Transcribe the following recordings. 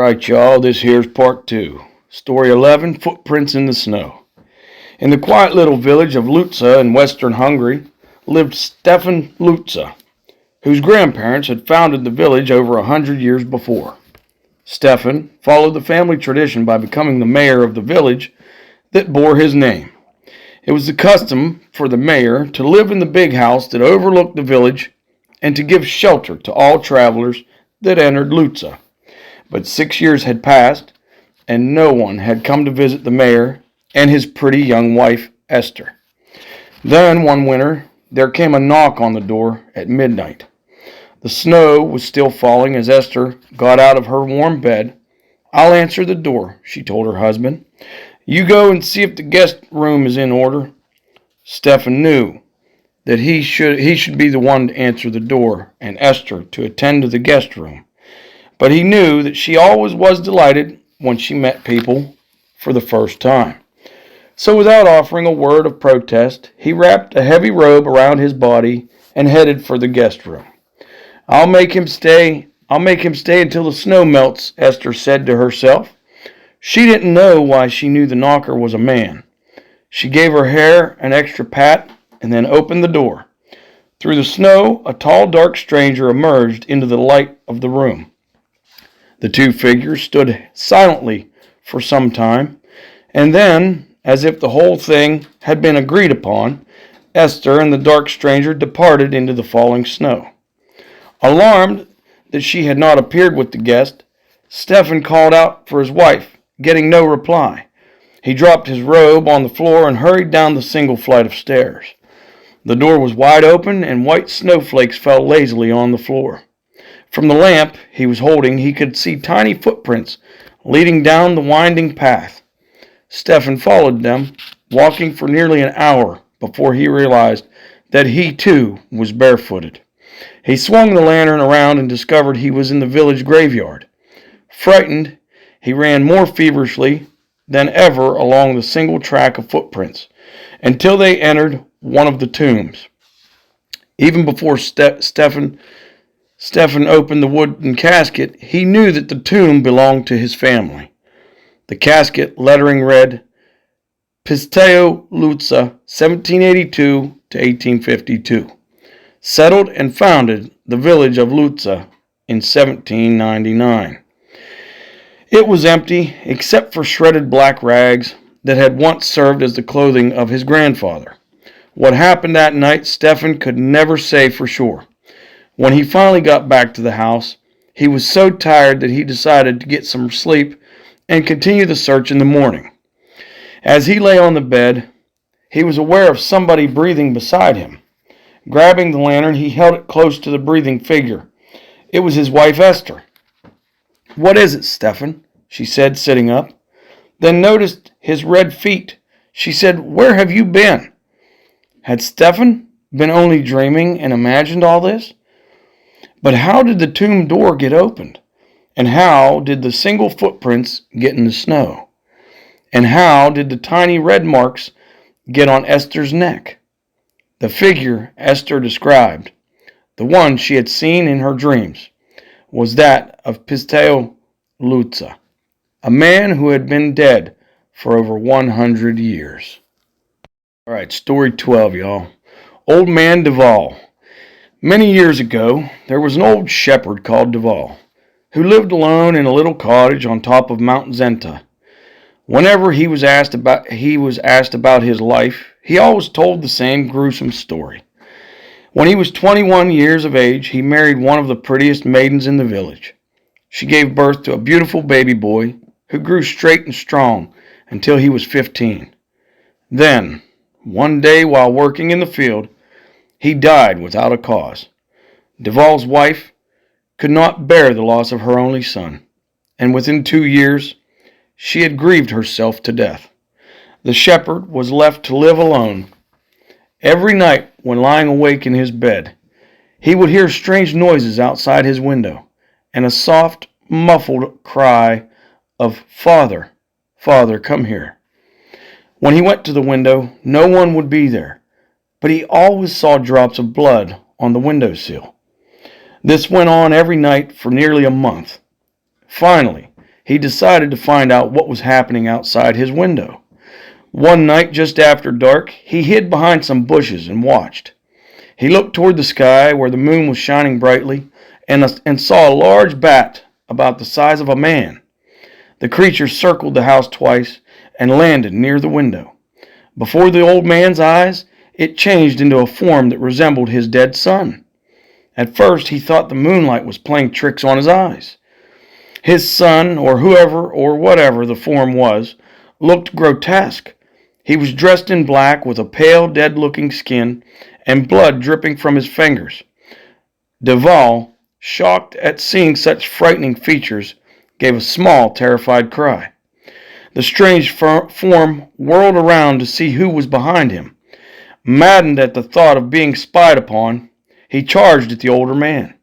Alright, y'all, this here's part 2. Story 11, Footprints in the Snow. In the quiet little village of Lutza in western Hungary lived Stefan Lutza, whose grandparents had founded the village over 100 years before. Stefan followed the family tradition by becoming the mayor of the village that bore his name. It was the custom for the mayor to live in the big house that overlooked the village and to give shelter to all travelers that entered Lutza. But 6 years had passed, and no one had come to visit the mayor and his pretty young wife, Esther. Then, one winter, there came a knock on the door at midnight. The snow was still falling as Esther got out of her warm bed. "I'll answer the door," she told her husband. "You go and see if the guest room is in order." Stefan knew that he should be the one to answer the door and Esther to attend to the guest room. But he knew that she always was delighted when she met people for the first time. So without offering a word of protest, he wrapped a heavy robe around his body and headed for the guest room. I'll make him stay until the snow melts," Esther said to herself. She didn't know why she knew the knocker was a man. She gave her hair an extra pat and then opened the door. Through the snow, a tall, dark stranger emerged into the light of the room. The two figures stood silently for some time, and then, as if the whole thing had been agreed upon, Esther and the dark stranger departed into the falling snow. Alarmed that she had not appeared with the guest, Stefan called out for his wife, getting no reply. He dropped his robe on the floor and hurried down the single flight of stairs. The door was wide open, and white snowflakes fell lazily on the floor. From the lamp he was holding, he could see tiny footprints leading down the winding path. Stefan followed them, walking for nearly an hour before he realized that he too was barefooted. He swung the lantern around and discovered he was in the village graveyard. Frightened, he ran more feverishly than ever along the single track of footprints until they entered one of the tombs. Even before Stefan opened the wooden casket, he knew that the tomb belonged to his family. The casket lettering read, pt.2, Lutza, 1782 to 1852. Settled and founded the village of Lutza in 1799. It was empty, except for shredded black rags that had once served as the clothing of his grandfather. What happened that night, Stefan could never say for sure. When he finally got back to the house, he was so tired that he decided to get some sleep and continue the search in the morning. As he lay on the bed, he was aware of somebody breathing beside him. Grabbing the lantern, he held it close to the breathing figure. It was his wife, Esther. "What is it, Stefan?" she said, sitting up. Then noticed his red feet. She said, "Where have you been?" Had Stefan been only dreaming and imagined all this? But how did the tomb door get opened? And how did the single footprints get in the snow? And how did the tiny red marks get on Esther's neck? The figure Esther described, the one she had seen in her dreams, was that of pt.2 Lutza, a man who had been dead for over 100 years. All right, story 12, y'all. Old Man Duval. Many years ago, there was an old shepherd called Duval, who lived alone in a little cottage on top of Mount Zenta. Whenever he was asked about his life, he always told the same gruesome story. When he was 21 years of age, he married one of the prettiest maidens in the village. She gave birth to a beautiful baby boy who grew straight and strong until he was 15. Then, one day while working in the field, he died without a cause. Duval's wife could not bear the loss of her only son, and within 2 years, she had grieved herself to death. The shepherd was left to live alone. Every night, when lying awake in his bed, he would hear strange noises outside his window, and a soft, muffled cry of, "Father, Father, come here." When he went to the window, no one would be there, but he always saw drops of blood on the windowsill. This went on every night for nearly a month. Finally, he decided to find out what was happening outside his window. One night, just after dark, he hid behind some bushes and watched. He looked toward the sky where the moon was shining brightly and saw a large bat about the size of a man. The creature circled the house twice and landed near the window. Before the old man's eyes, it changed into a form that resembled his dead son. At first, he thought the moonlight was playing tricks on his eyes. His son, or whoever or whatever the form was, looked grotesque. He was dressed in black with a pale, dead-looking skin and blood dripping from his fingers. Duval, shocked at seeing such frightening features, gave a small, terrified cry. The strange form whirled around to see who was behind him. Maddened at the thought of being spied upon, he charged at the older man.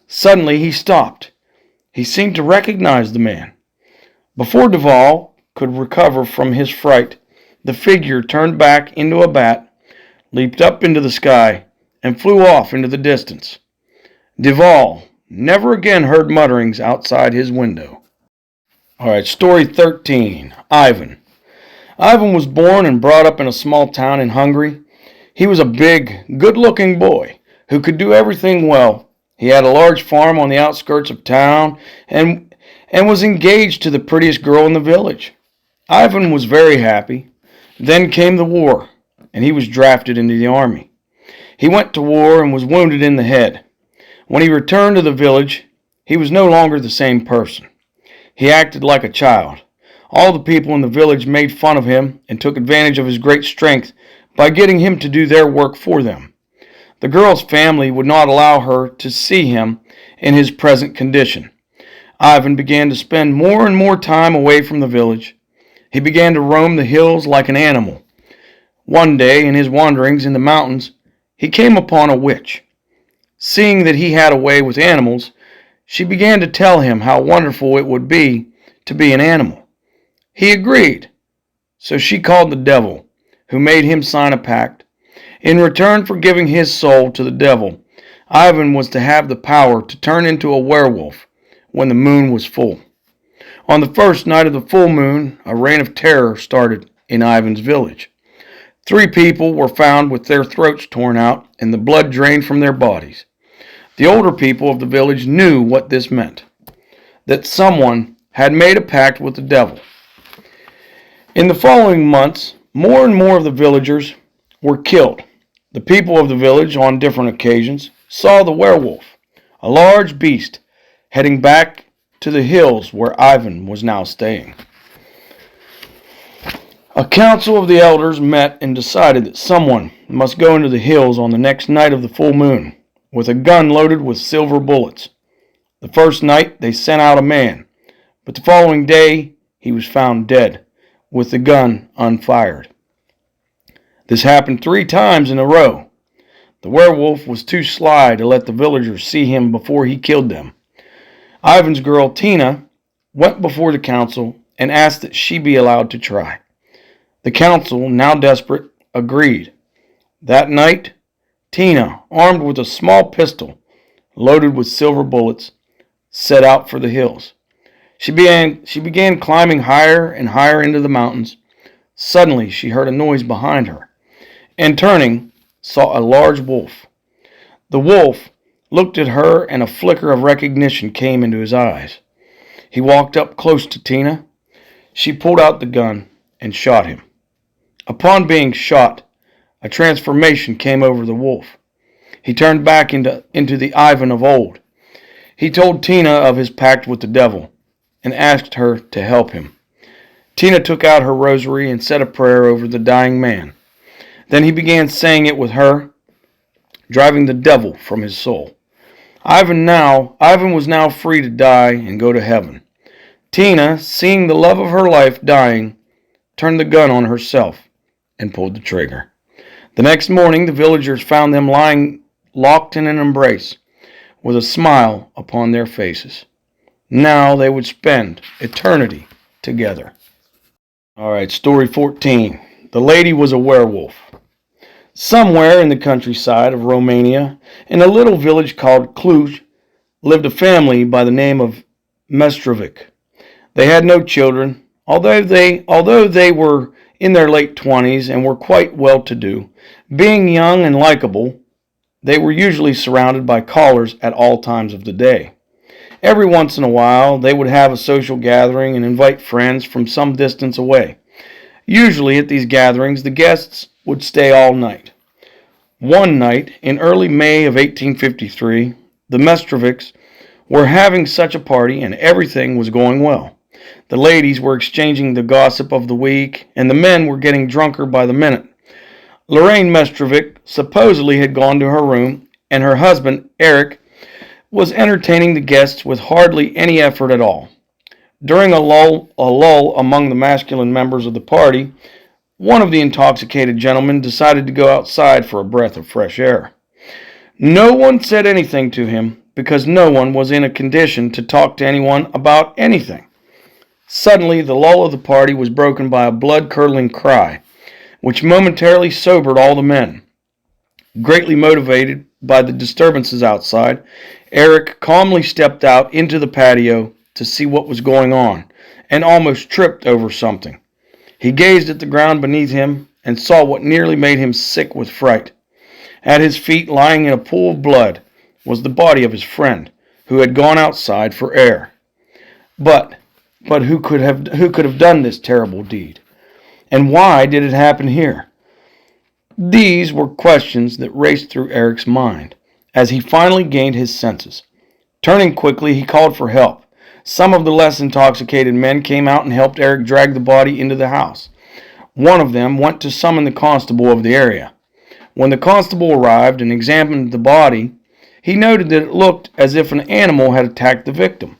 Suddenly he stopped. He seemed to recognize the man. Before Duval could recover from his fright, the figure turned back into a bat, leaped up into the sky, and flew off into the distance. Duval never again heard mutterings outside his window. All right, story 13, Ivan. Ivan was born and brought up in a small town in Hungary. He was a big, good-looking boy who could do everything well. He had a large farm on the outskirts of town and was engaged to the prettiest girl in the village. Ivan was very happy. Then came the war, and he was drafted into the army. He went to war and was wounded in the head. When he returned to the village, he was no longer the same person. He acted like a child. All the people in the village made fun of him and took advantage of his great strength by getting him to do their work for them. The girl's family would not allow her to see him in his present condition. Ivan began to spend more and more time away from the village. He began to roam the hills like an animal. One day, in his wanderings in the mountains, he came upon a witch. Seeing that he had a way with animals, she began to tell him how wonderful it would be to be an animal. He agreed, so she called the devil, who made him sign a pact. In return for giving his soul to the devil, Ivan was to have the power to turn into a werewolf when the moon was full. On the first night of the full moon, a reign of terror started in Ivan's village. 3 people were found with their throats torn out and the blood drained from their bodies. The older people of the village knew what this meant, that someone had made a pact with the devil. In the following months, more and more of the villagers were killed. The people of the village, on different occasions, saw the werewolf, a large beast, heading back to the hills where Ivan was now staying. A council of the elders met and decided that someone must go into the hills on the next night of the full moon with a gun loaded with silver bullets. The first night they sent out a man, but the following day he was found dead with the gun unfired. This happened 3 times in a row. The werewolf was too sly to let the villagers see him before he killed them. Ivan's girl, Tina, went before the council and asked that she be allowed to try. The council, now desperate, agreed. That night, Tina, armed with a small pistol loaded with silver bullets, set out for the hills. She began climbing higher and higher into the mountains. Suddenly, she heard a noise behind her, and turning, saw a large wolf. The wolf looked at her, and a flicker of recognition came into his eyes. He walked up close to Tina. She pulled out the gun and shot him. Upon being shot, a transformation came over the wolf. He turned back into the Ivan of old. He told Tina of his pact with the devil and asked her to help him. Tina took out her rosary and said a prayer over the dying man. Then he began saying it with her, driving the devil from his soul. Ivan was now free to die and go to heaven. Tina, seeing the love of her life dying, turned the gun on herself and pulled the trigger. The next morning, the villagers found them lying locked in an embrace, with a smile upon their faces. Now they would spend eternity together. All right, story 14. The lady was a werewolf. Somewhere in the countryside of Romania, in a little village called Cluj, lived a family by the name of Mestrovic. They had no children, although they were in their late 20s and were quite well to do. Being young and likable, they were usually surrounded by callers at all times of the day. Every once in a while, they would have a social gathering and invite friends from some distance away. Usually at these gatherings, the guests would stay all night. One night, in early May of 1853, the Mestrovics were having such a party and everything was going well. The ladies were exchanging the gossip of the week, and the men were getting drunker by the minute. Lorraine Mestrovic supposedly had gone to her room, and her husband, Eric, was entertaining the guests with hardly any effort at all. During a lull among the masculine members of the party, one of the intoxicated gentlemen decided to go outside for a breath of fresh air. No one said anything to him because no one was in a condition to talk to anyone about anything. Suddenly, the lull of the party was broken by a blood-curdling cry, which momentarily sobered all the men. Greatly motivated by the disturbances outside, Eric calmly stepped out into the patio to see what was going on, and almost tripped over something. He gazed at the ground beneath him and saw what nearly made him sick with fright. At his feet, lying in a pool of blood, was the body of his friend, who had gone outside for air. But who could have done this terrible deed? And why did it happen here? These were questions that raced through Eric's mind as he finally gained his senses. Turning quickly, he called for help. Some of the less intoxicated men came out and helped Eric drag the body into the house. One of them went to summon the constable of the area. When the constable arrived and examined the body, he noted that it looked as if an animal had attacked the victim.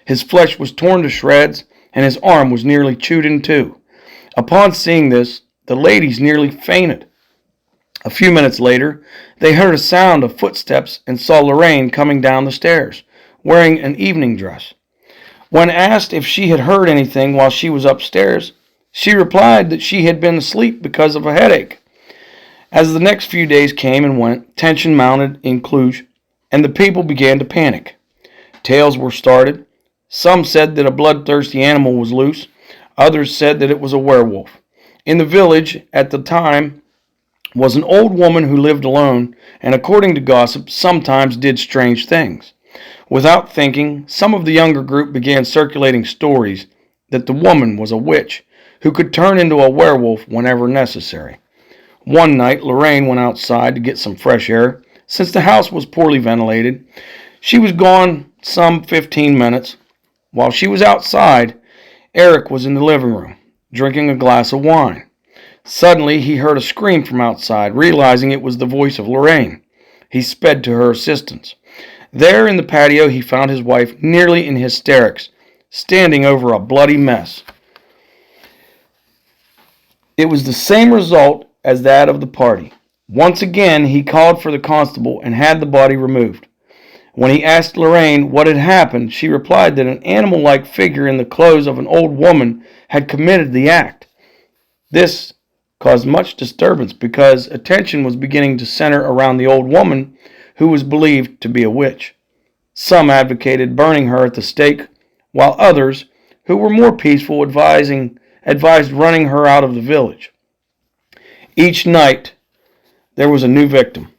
His flesh was torn to shreds, and his arm was nearly chewed in two. Upon seeing this, the ladies nearly fainted. A few minutes later, they heard a sound of footsteps and saw Lorraine coming down the stairs, wearing an evening dress. When asked if she had heard anything while she was upstairs, she replied that she had been asleep because of a headache. As the next few days came and went, tension mounted in Cluj, and the people began to panic. Tales were started. Some said that a bloodthirsty animal was loose. Others said that it was a werewolf. In the village at the time was an old woman who lived alone, and according to gossip, sometimes did strange things. Without thinking, some of the younger group began circulating stories that the woman was a witch who could turn into a werewolf whenever necessary. One night, Lorraine went outside to get some fresh air. Since the house was poorly ventilated, she was gone some 15 minutes. While she was outside, Eric was in the living room, drinking a glass of wine. Suddenly, he heard a scream from outside. Realizing it was the voice of Lorraine, he sped to her assistance. There in the patio, he found his wife nearly in hysterics, standing over a bloody mess. It was the same result as that of the party. Once again, he called for the constable and had the body removed. When he asked Lorraine what had happened, she replied that an animal-like figure in the clothes of an old woman had committed the act. This caused much disturbance because attention was beginning to center around the old woman who was believed to be a witch. Some advocated burning her at the stake, while others, who were more peaceful, advised running her out of the village. Each night, there was a new victim.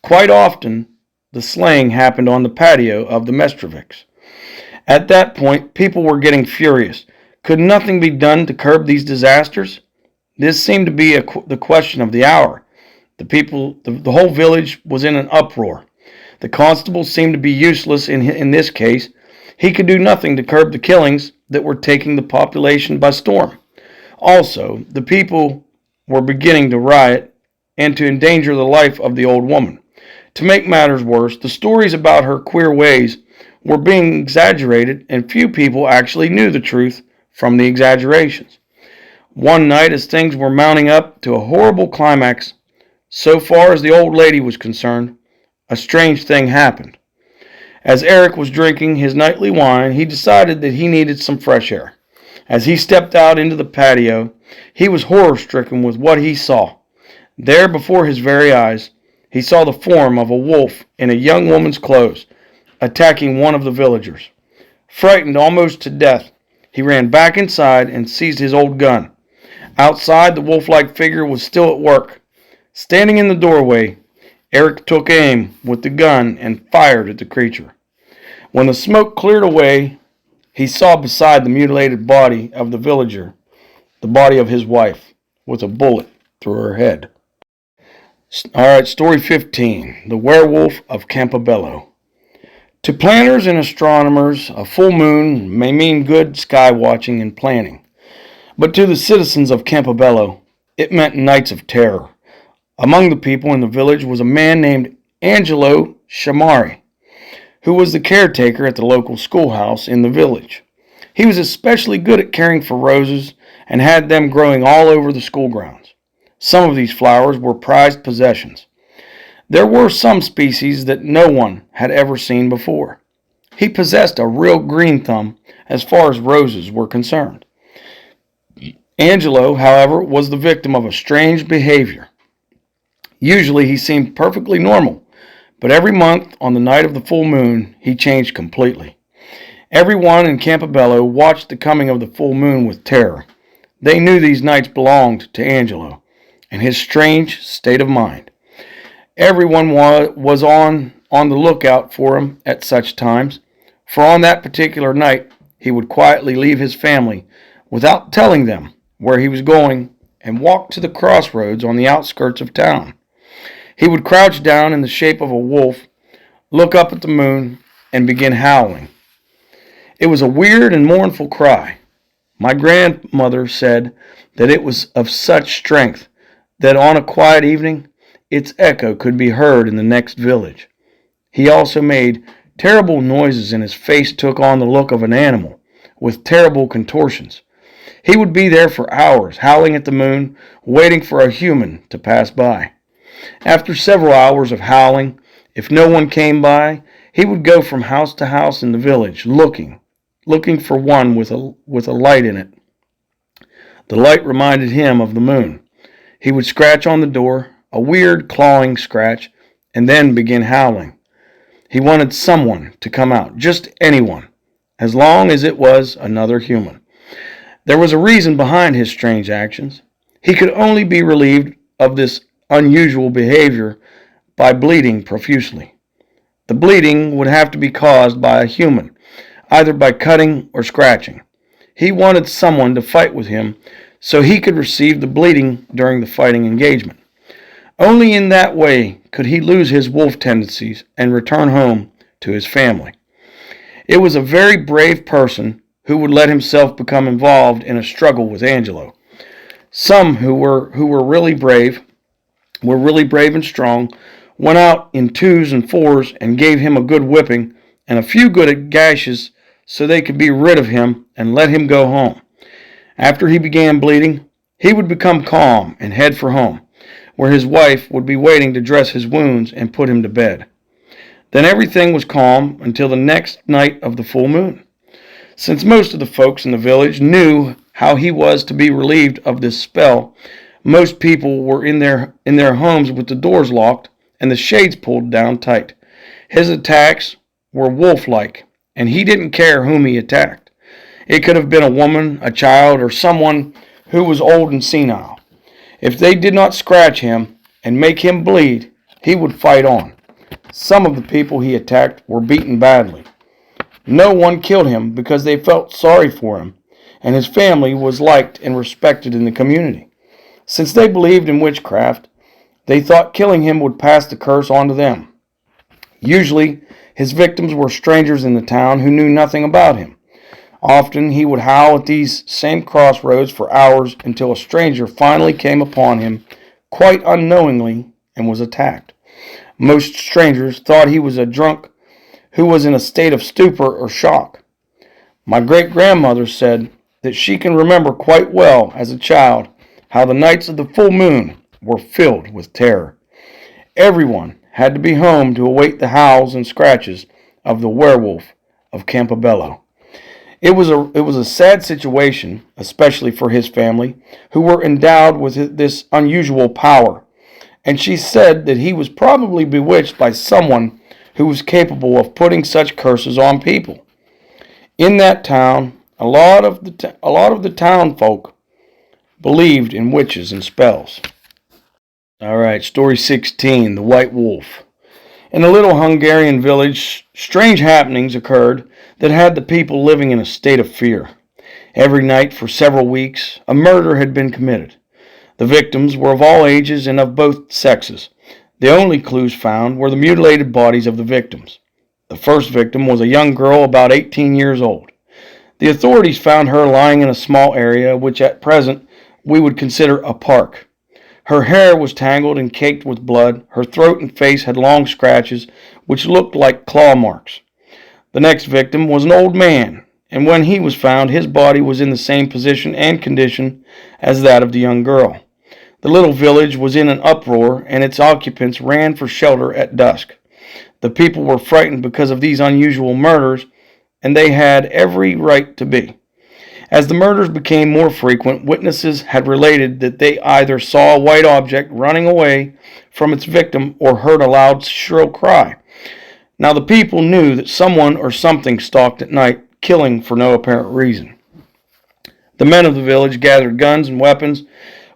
Quite often, the slaying happened on the patio of the Mestrovics. At that point, people were getting furious. Could nothing be done to curb these disasters? This seemed to be the question of the hour. The whole village was in an uproar. The constable seemed to be useless in this case. He could do nothing to curb the killings that were taking the population by storm. Also, the people were beginning to riot and to endanger the life of the old woman. To make matters worse, the stories about her queer ways were being exaggerated, and few people actually knew the truth from the exaggerations. One night, as things were mounting up to a horrible climax, so far as the old lady was concerned, a strange thing happened. As Eric was drinking his nightly wine, he decided that he needed some fresh air. As he stepped out into the patio, he was horror-stricken with what he saw. There, before his very eyes, he saw the form of a wolf in a young woman's clothes, attacking one of the villagers. Frightened almost to death, He ran back inside and seized his old gun. Outside, the wolf-like figure was still at work. Standing in the doorway, Eric took aim with the gun and fired at the creature. When the smoke cleared away, he saw beside the mutilated body of the villager the body of his wife with a bullet through her head. Alright, story 15. The Werewolf of Campobello. To planners and astronomers, a full moon may mean good sky watching and planning. But to the citizens of Campobello, it meant nights of terror. Among the people in the village was a man named Angelo Shamari, who was the caretaker at the local schoolhouse in the village. He was especially good at caring for roses and had them growing all over the school grounds. Some of these flowers were prized possessions. There were some species that no one had ever seen before. He possessed a real green thumb as far as roses were concerned. Angelo, however, was the victim of a strange behavior. Usually he seemed perfectly normal, but every month on the night of the full moon he changed completely. Everyone in Campobello watched the coming of the full moon with terror. They knew these nights belonged to Angelo and his strange state of mind. Everyone was on the lookout for him at such times, for on that particular night he would quietly leave his family without telling them where he was going and walk to the crossroads on the outskirts of town. He would crouch down in the shape of a wolf, look up at the moon, and begin howling. It was a weird and mournful cry. My grandmother said that it was of such strength that on a quiet evening its echo could be heard in the next village. He also made terrible noises and his face took on the look of an animal with terrible contortions. He would be there for hours, howling at the moon, waiting for a human to pass by. After several hours of howling, if no one came by, he would go from house to house in the village, looking for one with a light in it. The light reminded him of the moon. He would scratch on the door, a weird clawing scratch, and then begin howling. He wanted someone to come out, just anyone, as long as it was another human. There was a reason behind his strange actions. He could only be relieved of this unusual behavior by bleeding profusely. The bleeding would have to be caused by a human, either by cutting or scratching. He wanted someone to fight with him so he could receive the bleeding during the fighting engagement. Only in that way could he lose his wolf tendencies and return home to his family. It was a very brave person who would let himself become involved in a struggle with Angelo. Some who were really brave and strong, went out in 2s and 4s and gave him a good whipping and a few good gashes so they could be rid of him and let him go home. After he began bleeding, he would become calm and head for home, where his wife would be waiting to dress his wounds and put him to bed. Then everything was calm until the next night of the full moon. Since most of the folks in the village knew how he was to be relieved of this spell, most people were in their homes with the doors locked and the shades pulled down tight. His attacks were wolf-like, and he didn't care whom he attacked. It could have been a woman, a child, or someone who was old and senile. If they did not scratch him and make him bleed, he would fight on. Some of the people he attacked were beaten badly. No one killed him because they felt sorry for him, and his family was liked and respected in the community. Since they believed in witchcraft, they thought killing him would pass the curse on to them. Usually, his victims were strangers in the town who knew nothing about him. Often, he would howl at these same crossroads for hours until a stranger finally came upon him quite unknowingly and was attacked. Most strangers thought he was a drunk who was in a state of stupor or shock. My great-grandmother said that she can remember quite well as a child how the nights of the full moon were filled with terror. Everyone had to be home to await the howls and scratches of the werewolf of Campobello. It was a sad situation, especially for his family, who were endowed with this unusual power, and she said that he was probably bewitched by someone who was capable of putting such curses on people. In that town, A lot of the town folk believed in witches and spells. All right, story 16, the White Wolf. In a little Hungarian village, strange happenings occurred that had the people living in a state of fear. Every night for several weeks, a murder had been committed. The victims were of all ages and of both sexes. The only clues found were the mutilated bodies of the victims. The first victim was a young girl about 18 years old. The authorities found her lying in a small area which at present we would consider a park. Her hair was tangled and caked with blood. Her throat and face had long scratches which looked like claw marks. The next victim was an old man, and when he was found, his body was in the same position and condition as that of the young girl. The little village was in an uproar, and its occupants ran for shelter at dusk. The people were frightened because of these unusual murders, and they had every right to be. As the murders became more frequent, witnesses had related that they either saw a white object running away from its victim or heard a loud, shrill cry. Now the people knew that someone or something stalked at night, killing for no apparent reason. The men of the village gathered guns and weapons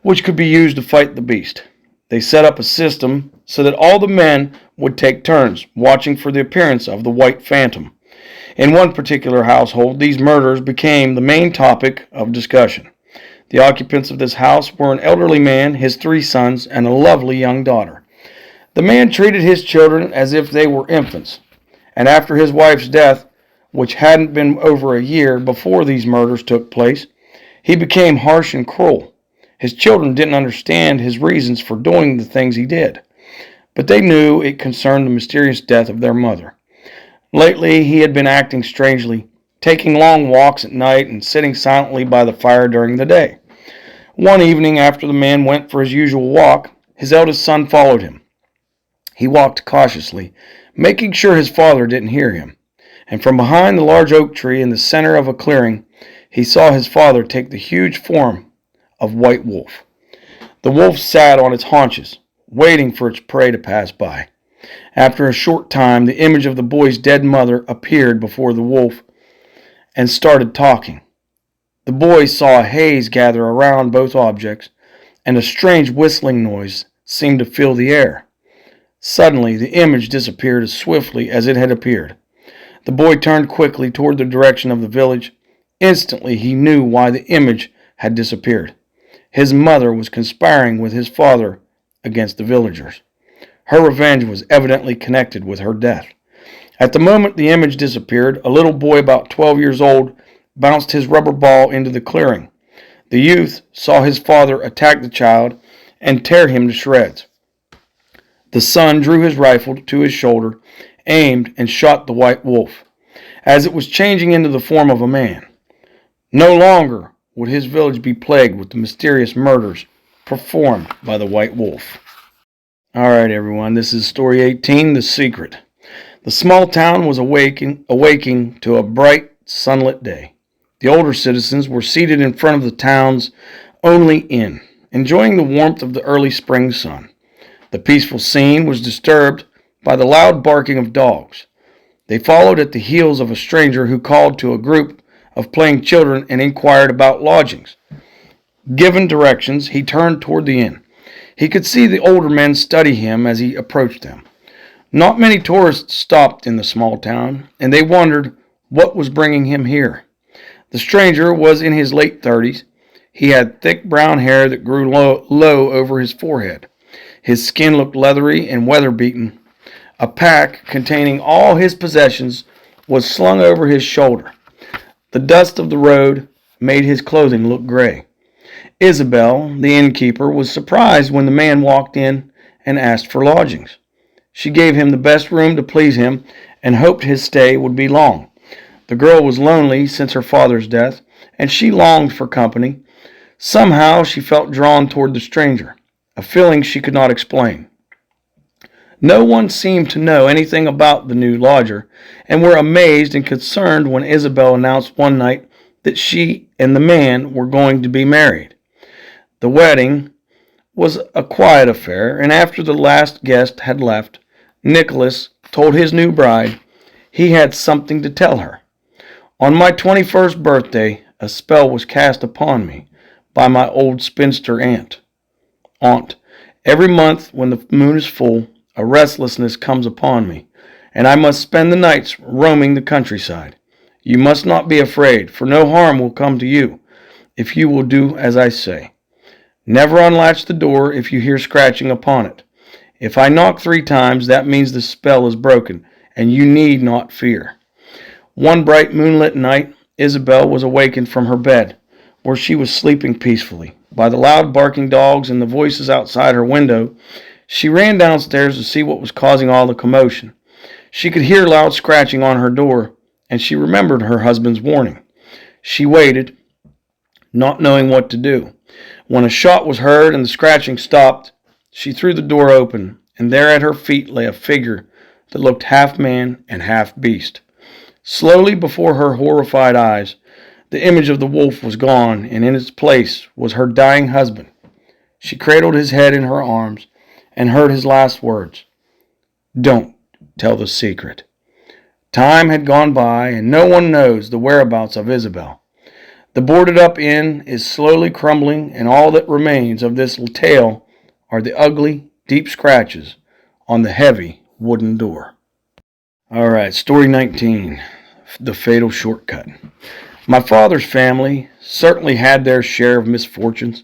which could be used to fight the beast. They set up a system so that all the men would take turns watching for the appearance of the white phantom. In one particular household, these murders became the main topic of discussion. The occupants of this house were an elderly man, his 3 sons, and a lovely young daughter. The man treated his children as if they were infants, and after his wife's death, which hadn't been over a year before these murders took place, he became harsh and cruel. His children didn't understand his reasons for doing the things he did, but they knew it concerned the mysterious death of their mother. Lately, he had been acting strangely, taking long walks at night and sitting silently by the fire during the day. One evening, after the man went for his usual walk, his eldest son followed him. He walked cautiously, making sure his father didn't hear him, and from behind the large oak tree in the center of a clearing, he saw his father take the huge form of White Wolf. The wolf sat on its haunches, waiting for its prey to pass by. After a short time, the image of the boy's dead mother appeared before the wolf and started talking. The boy saw a haze gather around both objects, and a strange whistling noise seemed to fill the air. Suddenly, the image disappeared as swiftly as it had appeared. The boy turned quickly toward the direction of the village. Instantly, he knew why the image had disappeared. His mother was conspiring with his father against the villagers. Her revenge was evidently connected with her death. At the moment the image disappeared, a little boy about 12 years old bounced his rubber ball into the clearing. The youth saw his father attack the child and tear him to shreds. The son drew his rifle to his shoulder, aimed, and shot the white wolf, as it was changing into the form of a man. No longer would his village be plagued with the mysterious murders performed by the white wolf. All right, everyone, this is story 18, The Secret. The small town was awaking to a bright, sunlit day. The older citizens were seated in front of the town's only inn, enjoying the warmth of the early spring sun. The peaceful scene was disturbed by the loud barking of dogs. They followed at the heels of a stranger who called to a group of playing children and inquired about lodgings. Given directions, he turned toward the inn. He could see the older men study him as he approached them. Not many tourists stopped in the small town, and they wondered what was bringing him here. The stranger was in his late 30s. He had thick brown hair that grew low over his forehead. His skin looked leathery and weather-beaten. A pack containing all his possessions was slung over his shoulder. The dust of the road made his clothing look gray. Isabel, the innkeeper, was surprised when the man walked in and asked for lodgings. She gave him the best room to please him and hoped his stay would be long. The girl was lonely since her father's death, and she longed for company. Somehow she felt drawn toward the stranger, a feeling she could not explain. No one seemed to know anything about the new lodger, and were amazed and concerned when Isabel announced one night that she and the man were going to be married. The wedding was a quiet affair, and after the last guest had left, Nicholas told his new bride he had something to tell her. On my 21st birthday, a spell was cast upon me by my old spinster aunt. Every month when the moon is full, a restlessness comes upon me, and I must spend the nights roaming the countryside. You must not be afraid, for no harm will come to you, if you will do as I say. Never unlatch the door if you hear scratching upon it. If I knock 3 times, that means the spell is broken, and you need not fear. One bright moonlit night, Isabel was awakened from her bed, where she was sleeping peacefully, by the loud barking dogs and the voices outside her window. She ran downstairs to see what was causing all the commotion. She could hear loud scratching on her door, and she remembered her husband's warning. She waited, not knowing what to do. When a shot was heard and the scratching stopped, she threw the door open, and there at her feet lay a figure that looked half man and half beast. Slowly before her horrified eyes, the image of the wolf was gone, and in its place was her dying husband. She cradled his head in her arms and heard his last words. "Don't tell the secret." Time had gone by, and no one knows the whereabouts of Isabel. The boarded-up inn is slowly crumbling, and all that remains of this tale are the ugly, deep scratches on the heavy wooden door. All right, story 19, The Fatal Shortcut. My father's family certainly had their share of misfortunes.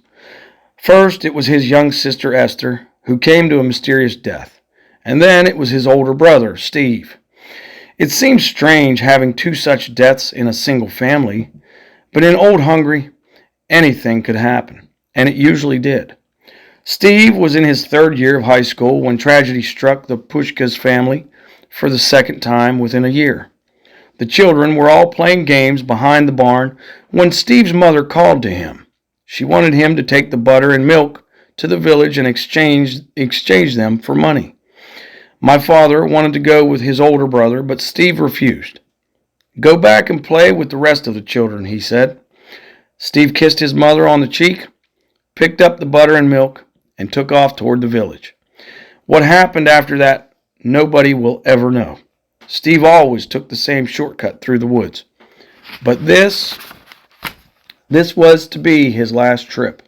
First, it was his young sister Esther, who came to a mysterious death, and then it was his older brother, Steve. It seems strange having 2 such deaths in a single family, but in old Hungary, anything could happen, and it usually did. Steve was in his 3rd year of high school when tragedy struck the Pushka's family for the 2nd time within a year. The children were all playing games behind the barn when Steve's mother called to him. She wanted him to take the butter and milk to the village and exchange them for money. My father wanted to go with his older brother, but Steve refused. "Go back and play with the rest of the children," he said. Steve kissed his mother on the cheek, picked up the butter and milk, and took off toward the village. What happened after that, nobody will ever know. Steve always took the same shortcut through the woods. But this was to be his last trip.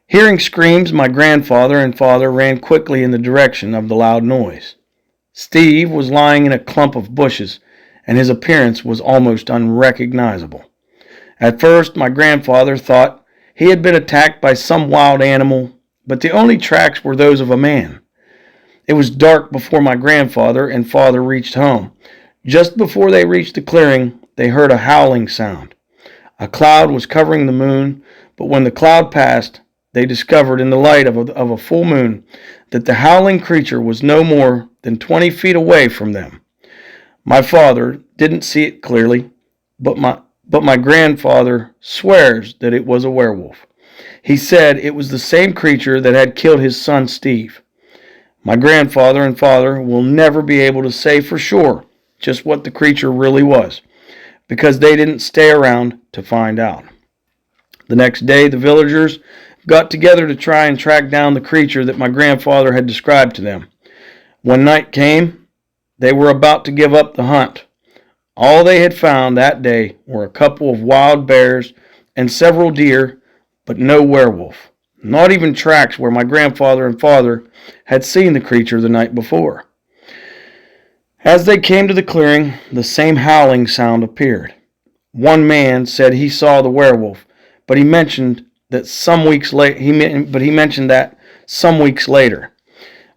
Hearing screams, my grandfather and father ran quickly in the direction of the loud noise. Steve was lying in a clump of bushes, and his appearance was almost unrecognizable. At first, my grandfather thought he had been attacked by some wild animal, but the only tracks were those of a man. It was dark before my grandfather and father reached home. Just before they reached the clearing, they heard a howling sound. A cloud was covering the moon, but when the cloud passed, they discovered in the light of a full moon that the howling creature was no more than 20 feet away from them. My father didn't see it clearly, but my grandfather swears that it was a werewolf. He said it was the same creature that had killed his son Steve. My grandfather and father will never be able to say for sure just what the creature really was, because they didn't stay around to find out. The next day, the villagers got together to try and track down the creature that my grandfather had described to them. When night came, they were about to give up the hunt. All they had found that day were a couple of wild bears and several deer, but no werewolf. Not even tracks where my grandfather and father had seen the creature the night before. As they came to the clearing, the same howling sound appeared. One man said he saw the werewolf, but he mentioned that some weeks later.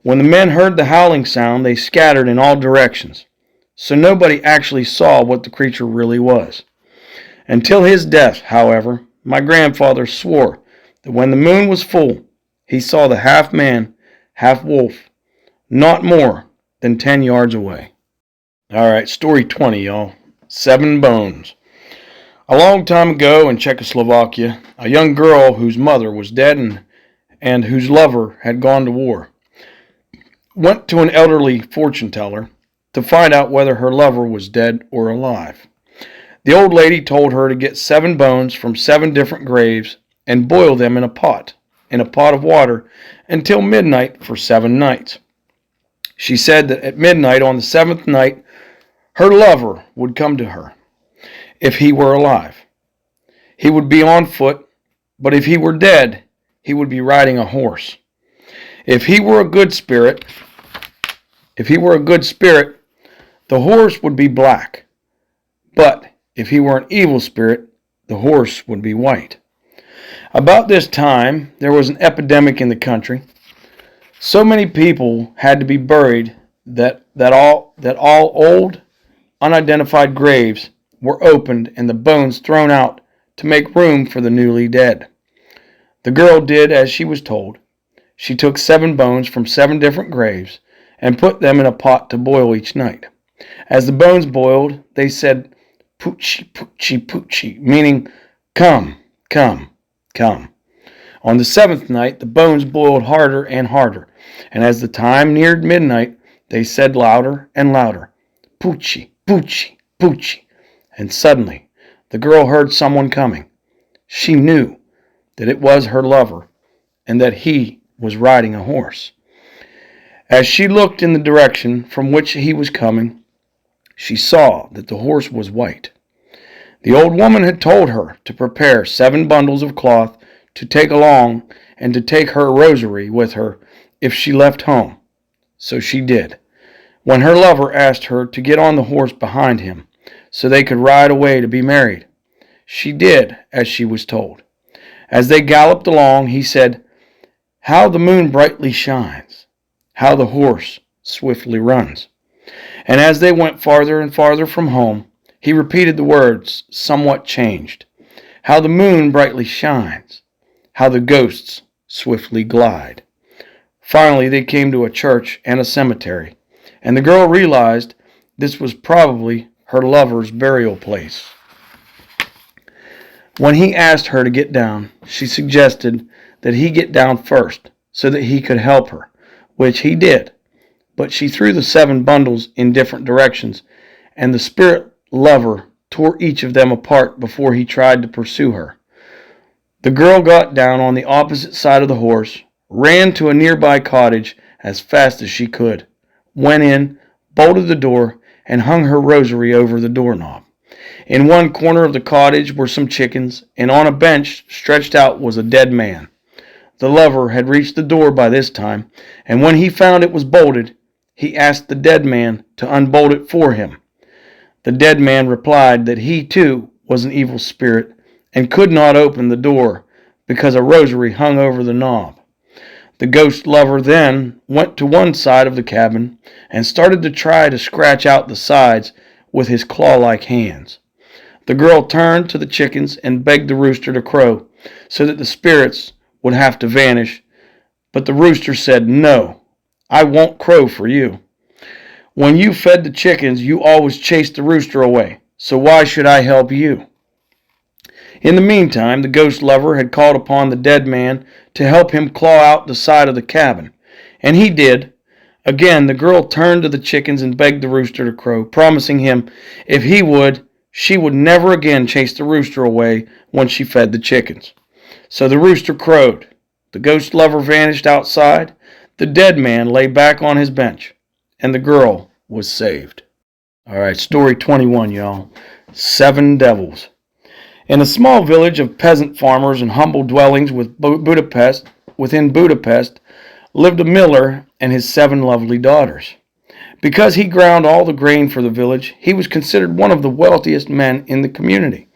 When the men heard the howling sound, they scattered in all directions, so nobody actually saw what the creature really was. Until his death, however, my grandfather swore that when the moon was full, he saw the half-man, half-wolf, not more than 10 yards away. All right, story 20, y'all. 7 bones. A long time ago in Czechoslovakia, a young girl whose mother was dead and whose lover had gone to war went to an elderly fortune teller to find out whether her lover was dead or alive. The old lady told her to get 7 bones from 7 different graves and boil them in a pot of water until midnight for 7 nights. She said that at midnight on the 7th night, her lover would come to her. if he were alive. He would be on foot, but if he were dead, he would be riding a horse. If he were a good spirit, the horse would be black. But if he were an evil spirit, the horse would be white. About this time, there was an epidemic in the country. So many people had to be buried that all old, unidentified graves were opened and the bones thrown out to make room for the newly dead. The girl did as she was told. She took 7 bones from 7 different graves and put them in a pot to boil each night. As the bones boiled, they said, "Poochie, poochie, poochie," meaning, "Come, come, come." On the 7th night, the bones boiled harder and harder, and as the time neared midnight, they said louder and louder, "Poochie, poochie, poochie." And suddenly, the girl heard someone coming. She knew that it was her lover and that he was riding a horse. As she looked in the direction from which he was coming, she saw that the horse was white. The old woman had told her to prepare 7 bundles of cloth to take along and to take her rosary with her if she left home. So she did. When her lover asked her to get on the horse behind him so they could ride away to be married, she did as she was told. As they galloped along, he said, "How the moon brightly shines, how the horse swiftly runs." And as they went farther and farther from home, he repeated the words, somewhat changed. "How the moon brightly shines, how the ghosts swiftly glide." Finally, they came to a church and a cemetery, and the girl realized this was probably her lover's burial place. When he asked her to get down, she suggested that he get down first so that he could help her, which he did. But she threw the 7 bundles in different directions, and the spirit lover tore each of them apart before he tried to pursue her. The girl got down on the opposite side of the horse, ran to a nearby cottage as fast as she could, went in, bolted the door, and hung her rosary over the doorknob. In one corner of the cottage were some chickens, and on a bench stretched out was a dead man. The lover had reached the door by this time, and when he found it was bolted, he asked the dead man to unbolt it for him. The dead man replied that he too was an evil spirit and could not open the door because a rosary hung over the knob. The ghost lover then went to one side of the cabin and started to try to scratch out the sides with his claw-like hands. The girl turned to the chickens and begged the rooster to crow so that the spirits would have to vanish, but the rooster said, "No, I won't crow for you. When you fed the chickens, you always chased the rooster away, so why should I help you?" In the meantime, the ghost lover had called upon the dead man to help him claw out the side of the cabin, and he did. Again, the girl turned to the chickens and begged the rooster to crow, promising him if he would, she would never again chase the rooster away when she fed the chickens. So the rooster crowed. The ghost lover vanished outside. The dead man lay back on his bench, and the girl was saved. All right, story 21, y'all. 7 devils. In a small village of peasant farmers and humble dwellings within Budapest, lived a miller and his 7 lovely daughters. Because he ground all the grain for the village, he was considered one of the wealthiest men in the community.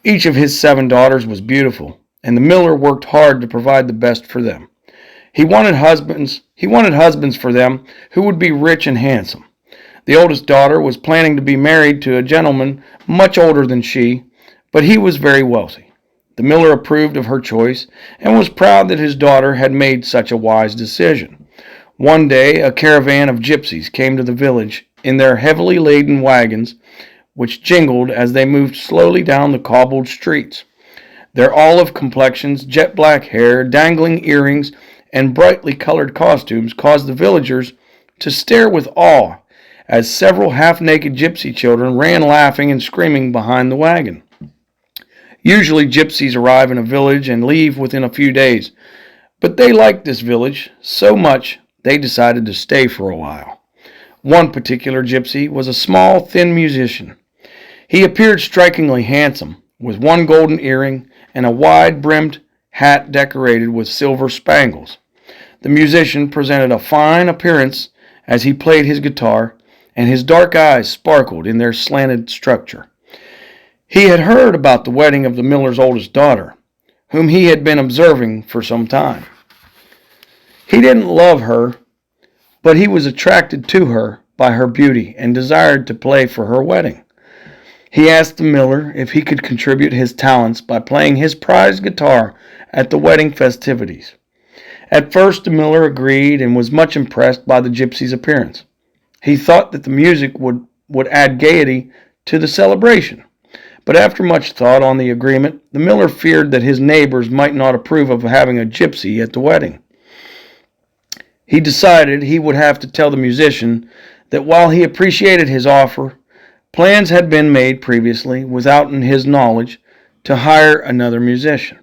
Each of his 7 daughters was beautiful, and the miller worked hard to provide the best for them. He wanted husbands for them who would be rich and handsome. The oldest daughter was planning to be married to a gentleman much older than she, but he was very wealthy. The miller approved of her choice and was proud that his daughter had made such a wise decision. One day, a caravan of gypsies came to the village in their heavily laden wagons, which jingled as they moved slowly down the cobbled streets. Their olive complexions, jet black hair, dangling earrings, and brightly colored costumes caused the villagers to stare with awe as several half-naked gypsy children ran laughing and screaming behind the wagon. Usually gypsies arrive in a village and leave within a few days, but they liked this village so much they decided to stay for a while. One particular gypsy was a small, thin musician. He appeared strikingly handsome, with one golden earring and a wide-brimmed hat decorated with silver spangles. The musician presented a fine appearance as he played his guitar, and his dark eyes sparkled in their slanted structure. He had heard about the wedding of the miller's oldest daughter, whom he had been observing for some time. He didn't love her, but he was attracted to her by her beauty and desired to play for her wedding. He asked the miller if he could contribute his talents by playing his prized guitar at the wedding festivities. At first the miller agreed and was much impressed by the gypsy's appearance. He thought that the music would add gaiety to the celebration. But after much thought on the agreement, the miller feared that his neighbors might not approve of having a gypsy at the wedding. He decided he would have to tell the musician that while he appreciated his offer, plans had been made previously, without his knowledge, to hire another musician.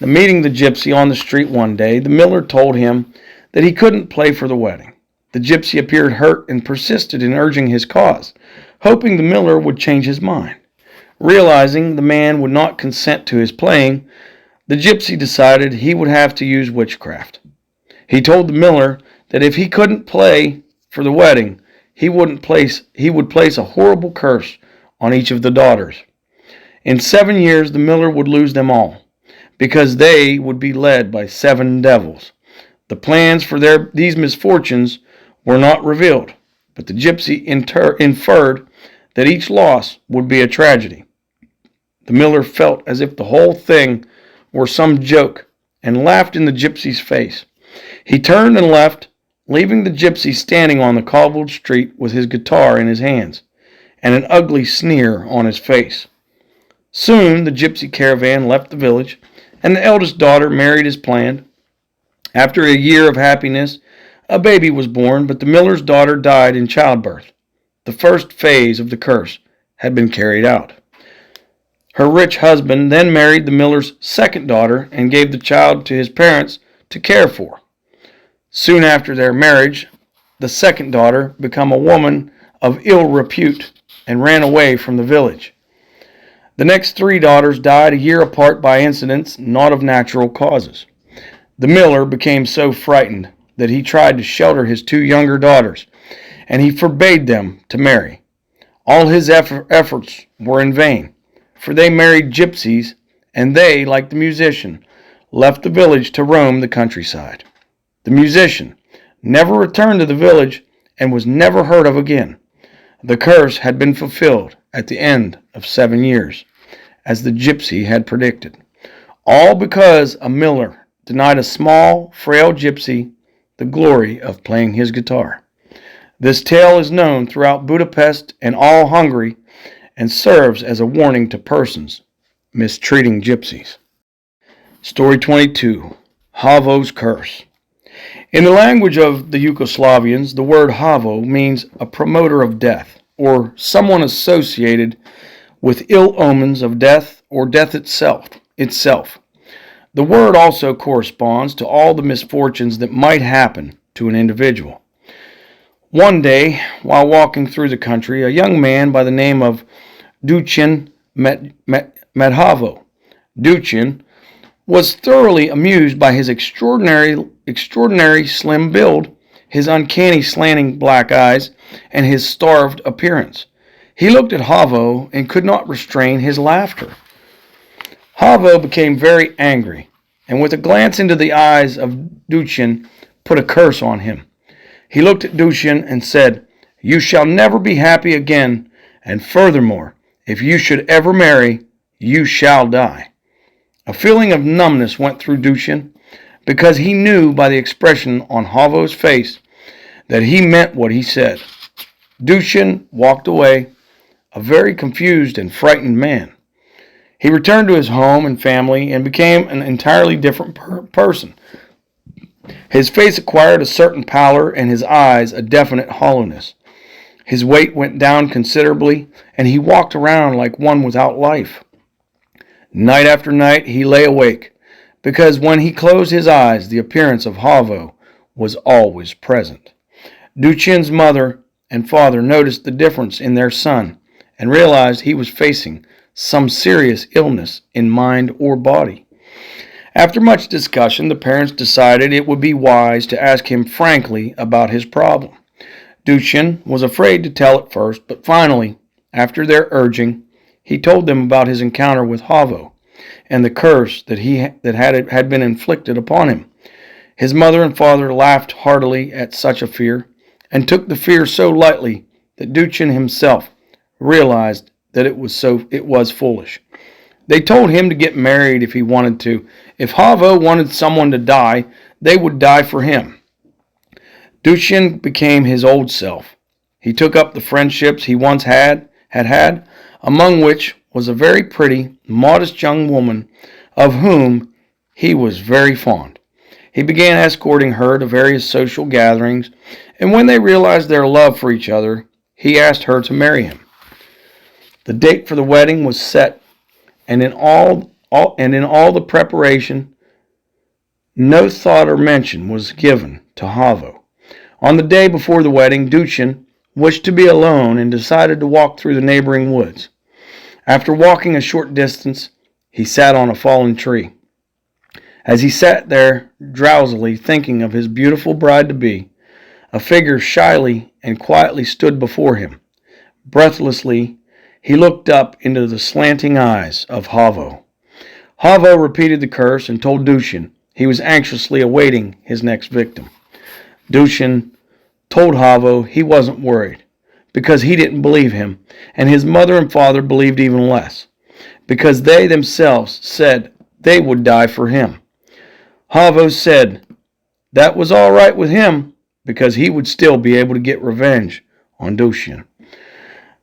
Meeting the gypsy on the street one day, the miller told him that he couldn't play for the wedding. The gypsy appeared hurt and persisted in urging his cause, hoping the miller would change his mind. Realizing the man would not consent to his playing, the gypsy decided he would have to use witchcraft. He told the miller that if he couldn't play for the wedding, he would place a horrible curse on each of the daughters. In 7 years, the miller would lose them all, because they would be led by 7 devils. The plans for these misfortunes were not revealed, but the gypsy inferred that each loss would be a tragedy. The miller felt as if the whole thing were some joke and laughed in the gypsy's face. He turned and left, leaving the gypsy standing on the cobbled street with his guitar in his hands and an ugly sneer on his face. Soon the gypsy caravan left the village, and the eldest daughter married as planned. After a year of happiness, a baby was born, but the miller's daughter died in childbirth. The first phase of the curse had been carried out. Her rich husband then married the miller's second daughter and gave the child to his parents to care for. Soon after their marriage, the second daughter became a woman of ill repute and ran away from the village. The next 3 daughters died a year apart by incidents not of natural causes. The miller became so frightened that he tried to shelter his 2 younger daughters, and he forbade them to marry. All his efforts were in vain, for they married gypsies, and they, like the musician, left the village to roam the countryside. The musician never returned to the village and was never heard of again. The curse had been fulfilled at the end of 7 years, as the gypsy had predicted, all because a miller denied a small, frail gypsy the glory of playing his guitar. This tale is known throughout Budapest and all Hungary, and serves as a warning to persons mistreating gypsies. Story 22. Havo's Curse. In the language of the Yugoslavians, the word Havo means a promoter of death, or someone associated with ill omens of death or death itself. The word also corresponds to all the misfortunes that might happen to an individual. One day, while walking through the country, a young man by the name of Duchin met Havo. Duchin was thoroughly amused by his extraordinary slim build, his uncanny slanting black eyes, and his starved appearance. He looked at Havo and could not restrain his laughter. Havo became very angry, and with a glance into the eyes of Duchin, put a curse on him. He looked at Duchin and said, "You shall never be happy again, and furthermore, if you should ever marry, you shall die." A feeling of numbness went through Duchin, because he knew by the expression on Havo's face that he meant what he said. Duchin walked away, a very confused and frightened man. He returned to his home and family and became an entirely different person. His face acquired a certain pallor and his eyes a definite hollowness. His weight went down considerably, and he walked around like one without life. Night after night he lay awake, because when he closed his eyes the appearance of Havo was always present. Duchin's mother and father noticed the difference in their son and realized he was facing some serious illness in mind or body. After much discussion, the parents decided it would be wise to ask him frankly about his problem. Duchin was afraid to tell at first, but finally, after their urging, he told them about his encounter with Havo and the curse that had been inflicted upon him. His mother and father laughed heartily at such a fear, and took the fear so lightly that Duchin himself realized that it was foolish. They told him to get married if he wanted to. If Havo wanted someone to die, they would die for him. Duchin became his old self. He took up the friendships he once had, among which was a very pretty, modest young woman of whom he was very fond. He began escorting her to various social gatherings, and when they realized their love for each other, he asked her to marry him. The date for the wedding was set, and in all the preparation, no thought or mention was given to Havo. On the day before the wedding, Duchin wished to be alone and decided to walk through the neighboring woods. After walking a short distance, he sat on a fallen tree. As he sat there, drowsily thinking of his beautiful bride-to-be, a figure shyly and quietly stood before him. Breathlessly, he looked up into the slanting eyes of Havo. Havo repeated the curse and told Duchin he was anxiously awaiting his next victim. Duchin told Havo he wasn't worried, because he didn't believe him, and his mother and father believed even less, because they themselves said they would die for him. Havo said that was all right with him, because he would still be able to get revenge on Duchin.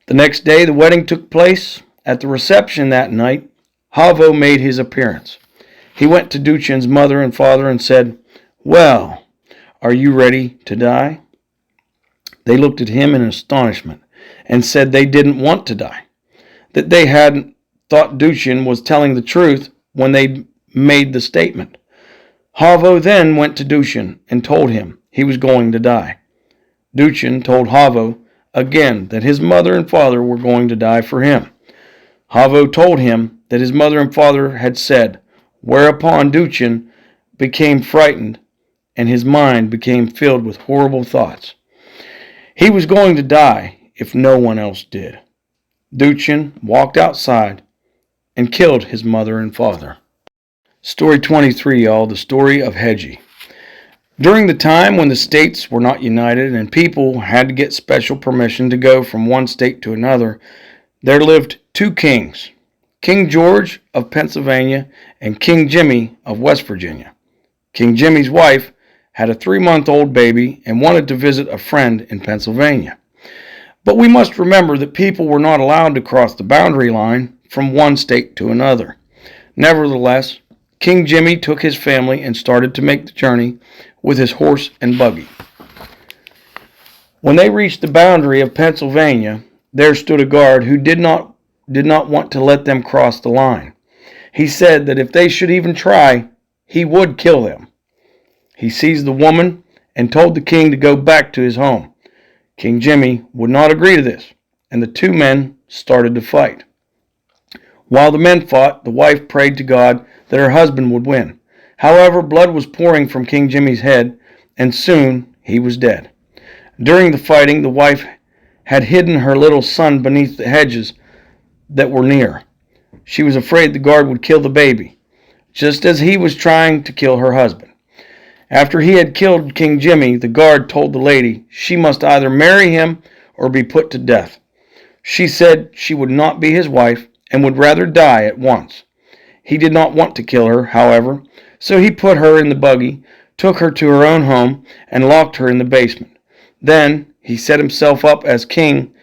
The next day the wedding took place. At the reception that night, Havo made his appearance. He went to Duchin's mother and father and said, "Well, are you ready to die?" They looked at him in astonishment and said they didn't want to die, that they hadn't thought Duchin was telling the truth when they made the statement. Havo then went to Duchin and told him he was going to die. Duchin told Havo again that his mother and father were going to die for him. Havo told him that his mother and father had said, whereupon Duchin became frightened and his mind became filled with horrible thoughts. He was going to die if no one else did. Duchin walked outside and killed his mother and father. Story 23, y'all, the story of Hedgie. During the time when the states were not united and people had to get special permission to go from one state to another, there lived two kings, King George of Pennsylvania and King Jimmy of West Virginia. King Jimmy's wife had a 3-month-old baby and wanted to visit a friend in Pennsylvania. But we must remember that people were not allowed to cross the boundary line from one state to another. Nevertheless, King Jimmy took his family and started to make the journey with his horse and buggy. When they reached the boundary of Pennsylvania, there stood a guard who did not want to let them cross the line. He said that if they should even try, he would kill them. He seized the woman and told the king to go back to his home. King Jimmy would not agree to this, and the two men started to fight. While the men fought, the wife prayed to God that her husband would win. However, blood was pouring from King Jimmy's head, and soon he was dead. During the fighting, the wife had hidden her little son beneath the hedges that were near. She was afraid the guard would kill the baby, just as he was trying to kill her husband. After he had killed King Jimmy, the guard told the lady she must either marry him or be put to death. She said she would not be his wife and would rather die at once. He did not want to kill her, however, so he put her in the buggy, took her to her own home, and locked her in the basement. Then he set himself up as king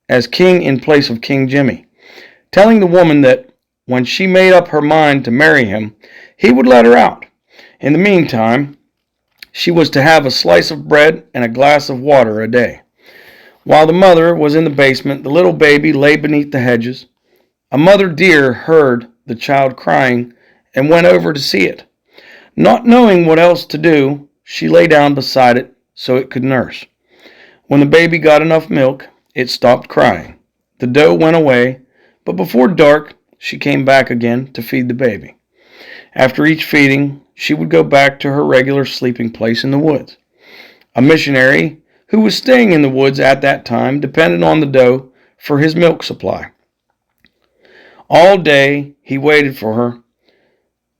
in place of King Jimmy, telling the woman that when she made up her mind to marry him, he would let her out. In the meantime, she was to have a slice of bread and a glass of water a day. While the mother was in the basement, the little baby lay beneath the hedges. A mother deer heard the child crying and went over to see it. Not knowing what else to do, she lay down beside it so it could nurse. When the baby got enough milk, it stopped crying. The doe went away, but before dark she came back again to feed the baby. After each feeding, she would go back to her regular sleeping place in the woods. A missionary who was staying in the woods at that time depended on the doe for his milk supply. All day he waited for her,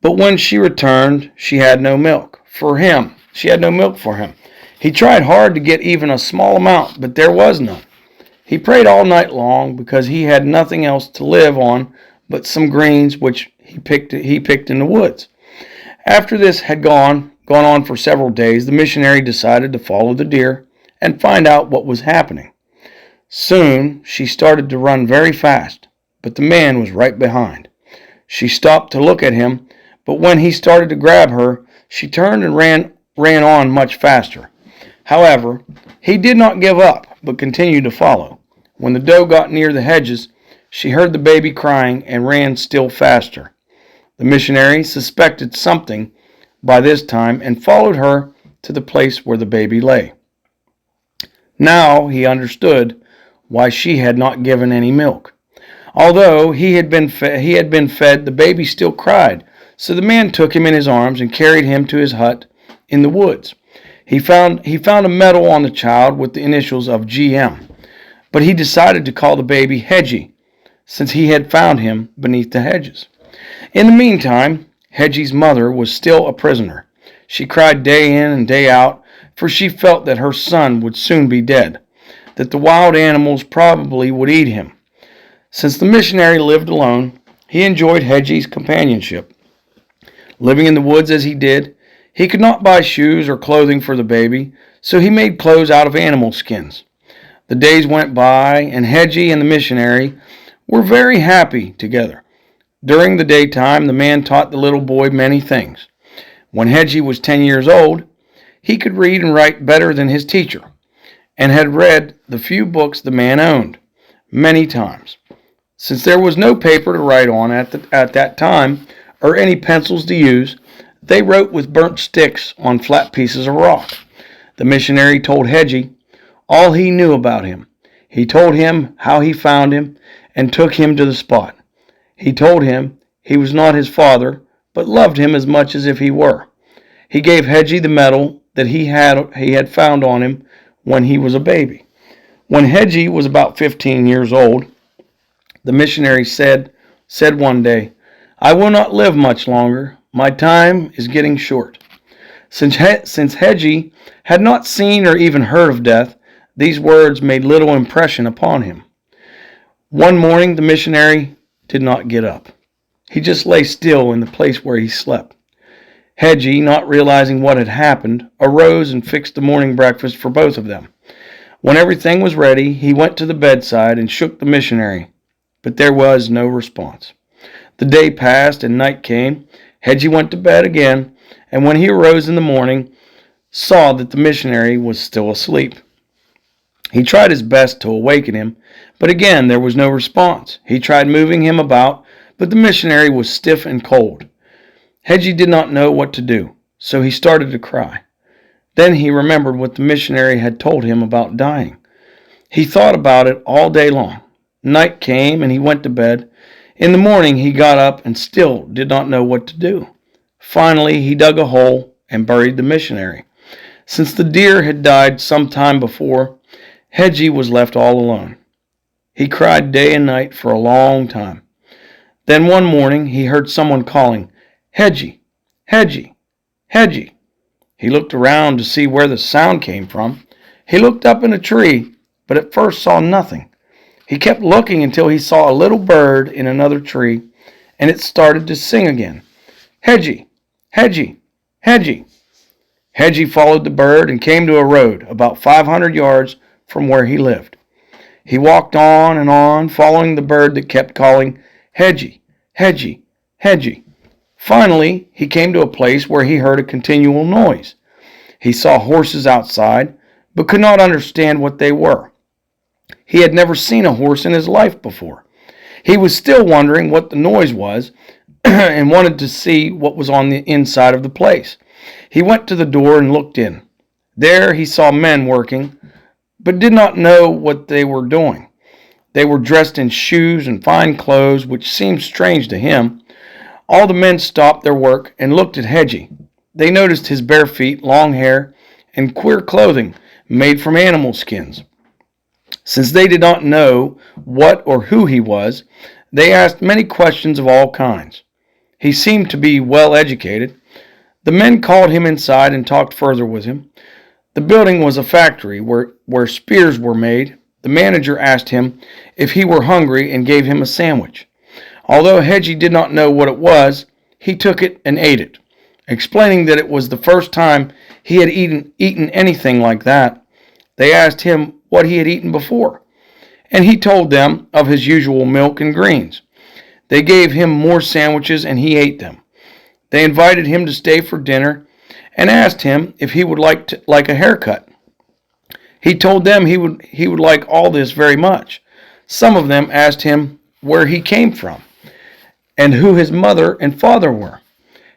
but when she returned, she had no milk for him. He tried hard to get even a small amount, but there was none. He prayed all night long because he had nothing else to live on but some greens which he picked in the woods. After this had gone on for several days, the missionary decided to follow the deer and find out what was happening. Soon she started to run very fast, but the man was right behind. She stopped to look at him, but when he started to grab her, she turned and ran on much faster. However, he did not give up, but continued to follow. When the doe got near the hedges, she heard the baby crying and ran still faster. The missionary suspected something by this time and followed her to the place where the baby lay. Now he understood why she had not given any milk. Although he had been fed, the baby still cried, so the man took him in his arms and carried him to his hut in the woods. He found a medal on the child with the initials of GM, but he decided to call the baby Hedgie, since he had found him beneath the hedges. In the meantime, Hedgie's mother was still a prisoner. She cried day in and day out, for she felt that her son would soon be dead, that the wild animals probably would eat him. Since the missionary lived alone, he enjoyed Hedgie's companionship. Living in the woods as he did, he could not buy shoes or clothing for the baby, so he made clothes out of animal skins. The days went by, and Hedgie and the missionary were very happy together. During the daytime, the man taught the little boy many things. When Hedgie was 10 years old, he could read and write better than his teacher, and had read the few books the man owned many times. Since there was no paper to write on at that time, or any pencils to use, they wrote with burnt sticks on flat pieces of rock. The missionary told Hedgie all he knew about him. He told him how he found him and took him to the spot. He told him he was not his father, but loved him as much as if he were. He gave Hedgie the medal that he had found on him when he was a baby. When Hedgie was about 15 years old, the missionary said one day, "I will not live much longer. My time is getting short." Since Hedgie had not seen or even heard of death, these words made little impression upon him. One morning, the missionary did not get up. He just lay still in the place where he slept. Hedgie, not realizing what had happened, arose and fixed the morning breakfast for both of them. When everything was ready, he went to the bedside and shook the missionary, but there was no response. The day passed and night came. Hedgie went to bed again, and when he arose in the morning, saw that the missionary was still asleep. He tried his best to awaken him, but again there was no response. He tried moving him about, but the missionary was stiff and cold. Hedgie did not know what to do, so he started to cry. Then he remembered what the missionary had told him about dying. He thought about it all day long. Night came and he went to bed. In the morning he got up and still did not know what to do. Finally he dug a hole and buried the missionary. Since the deer had died some time before, Hedgie was left all alone. He cried day and night for a long time. Then one morning he heard someone calling, "Hedgie, Hedgie, Hedgie." He looked around to see where the sound came from. He looked up in a tree, but at first saw nothing. He kept looking until he saw a little bird in another tree, and it started to sing again. "Hedgie, Hedgie, Hedgie." Hedgie followed the bird and came to a road about 500 yards from where he lived. He walked on, following the bird that kept calling, "Hedgie, Hedgie, Hedgie." Finally, he came to a place where he heard a continual noise. He saw horses outside, but could not understand what they were. He had never seen a horse in his life before. He was still wondering what the noise was and wanted to see what was on the inside of the place. He went to the door and looked in. There he saw men working, but did not know what they were doing. They were dressed in shoes and fine clothes, which seemed strange to him. All the men stopped their work and looked at Hedgie. They noticed his bare feet, long hair, and queer clothing made from animal skins. Since they did not know what or who he was, they asked many questions of all kinds. He seemed to be well educated. The men called him inside and talked further with him. The building was a factory where spears were made. The manager asked him if he were hungry and gave him a sandwich. Although Hedgie did not know what it was, he took it and ate it, explaining that it was the first time he had eaten anything like that. They asked him what he had eaten before, and he told them of his usual milk and greens. They gave him more sandwiches and he ate them. They invited him to stay for dinner and asked him if he would like a haircut. He told them he would like all this very much. Some of them asked him where he came from and who his mother and father were.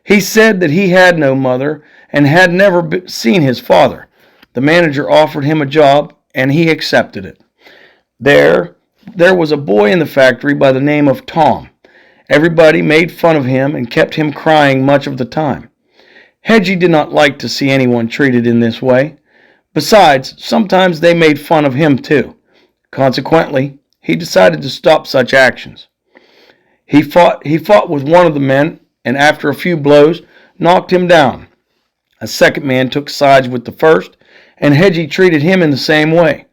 He said that he had no mother and had never seen his father. The manager offered him a job and he accepted it. There was a boy in the factory by the name of Tom. Everybody made fun of him and kept him crying much of the time. Hedgie did not like to see anyone treated in this way. Besides, sometimes they made fun of him too. Consequently, he decided to stop such actions. He fought with one of the men, and after a few blows, knocked him down. A second man took sides with the first, and Hedgie treated him in the same way.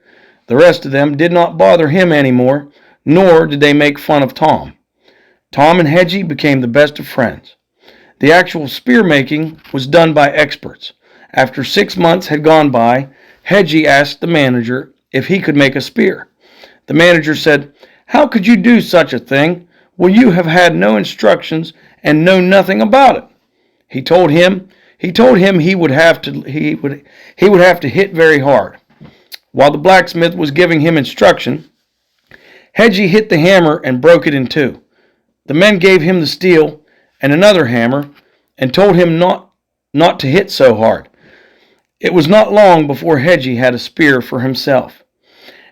The rest of them did not bother him anymore, nor did they make fun of Tom. Tom and Hedgie became the best of friends. The actual spear making was done by experts. After 6 months had gone by, Hedgie asked the manager if he could make a spear. The manager said, "How could you do such a thing? Well, you have had no instructions and know nothing about it." He told him he would have to hit very hard. While the blacksmith was giving him instruction, Hedgie hit the hammer and broke it in two. The men gave him the steel and another hammer and told him not to hit so hard. It was not long before Hedgie had a spear for himself.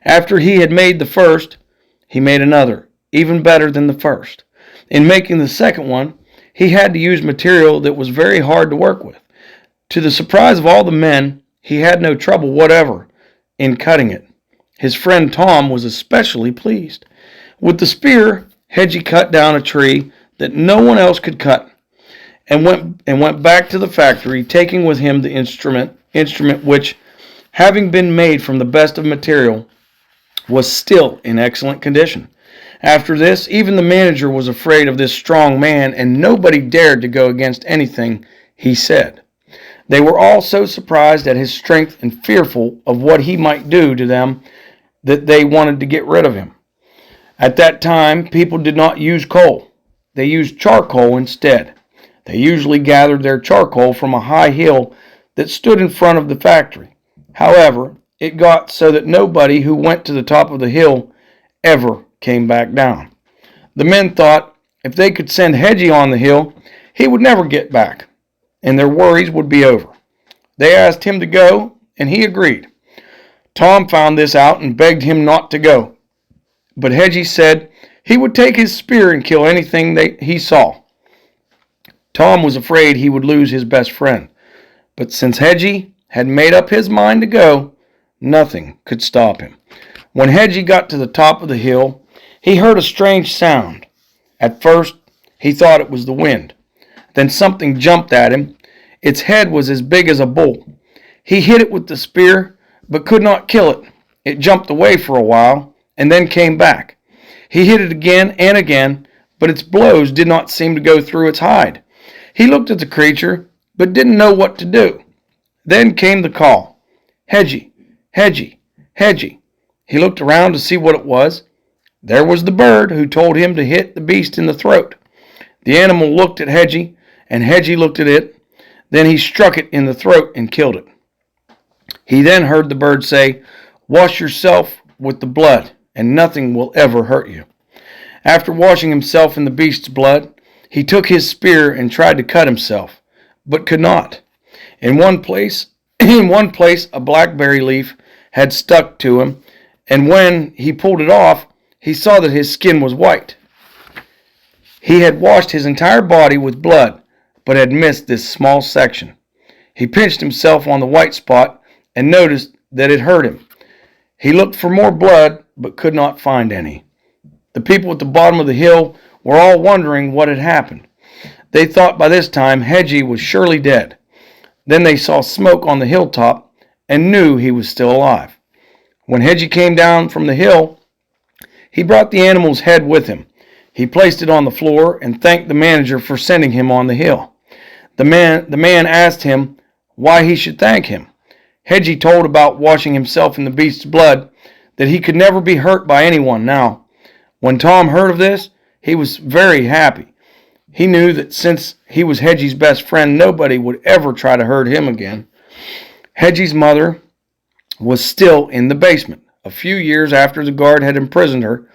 After he had made the first, he made another, even better than the first. In making the second one, he had to use material that was very hard to work with. To the surprise of all the men, he had no trouble whatever in cutting it. His friend Tom was especially pleased. With the spear, Hedgie cut down a tree that no one else could cut, and went back to the factory, taking with him the instrument which, having been made from the best of material, was still in excellent condition. After this, even the manager was afraid of this strong man, and nobody dared to go against anything he said. They were all so surprised at his strength and fearful of what he might do to them that they wanted to get rid of him. At that time, people did not use coal. They used charcoal instead. They usually gathered their charcoal from a high hill that stood in front of the factory. However, it got so that nobody who went to the top of the hill ever came back down. The men thought if they could send Hedgie on the hill, he would never get back, and their worries would be over. They asked him to go, and he agreed. Tom found this out and begged him not to go, but Hedgie said he would take his spear and kill anything he saw. Tom was afraid he would lose his best friend, but since Hedgie had made up his mind to go, nothing could stop him. When Hedgie got to the top of the hill, he heard a strange sound. At first, he thought it was the wind. Then something jumped at him. Its head was as big as a bull. He hit it with the spear, but could not kill it. It jumped away for a while, and then came back. He hit it again and again, but its blows did not seem to go through its hide. He looked at the creature, but didn't know what to do. Then came the call, "Hedgie, Hedgie, Hedgie." He looked around to see what it was. There was the bird who told him to hit the beast in the throat. The animal looked at Hedgie, and Hedgie looked at it. Then he struck it in the throat and killed it. He then heard the bird say, "Wash yourself with the blood, and nothing will ever hurt you." After washing himself in the beast's blood, he took his spear and tried to cut himself, but could not. In one place, a blackberry leaf had stuck to him, and when he pulled it off, he saw that his skin was white. He had washed his entire body with blood, but had missed this small section. He pinched himself on the white spot and noticed that it hurt him. He looked for more blood, but could not find any. The people at the bottom of the hill were all wondering what had happened. They thought by this time Hedgie was surely dead. Then they saw smoke on the hilltop and knew he was still alive. When Hedgie came down from the hill, he brought the animal's head with him. He placed it on the floor and thanked the manager for sending him on the hill. The man asked him why he should thank him. Hedgie told about washing himself in the beast's blood, that he could never be hurt by anyone now. When Tom heard of this, he was very happy. He knew that since he was Hedgie's best friend, nobody would ever try to hurt him again. Hedgie's mother was still in the basement. A few years after the guard had imprisoned her,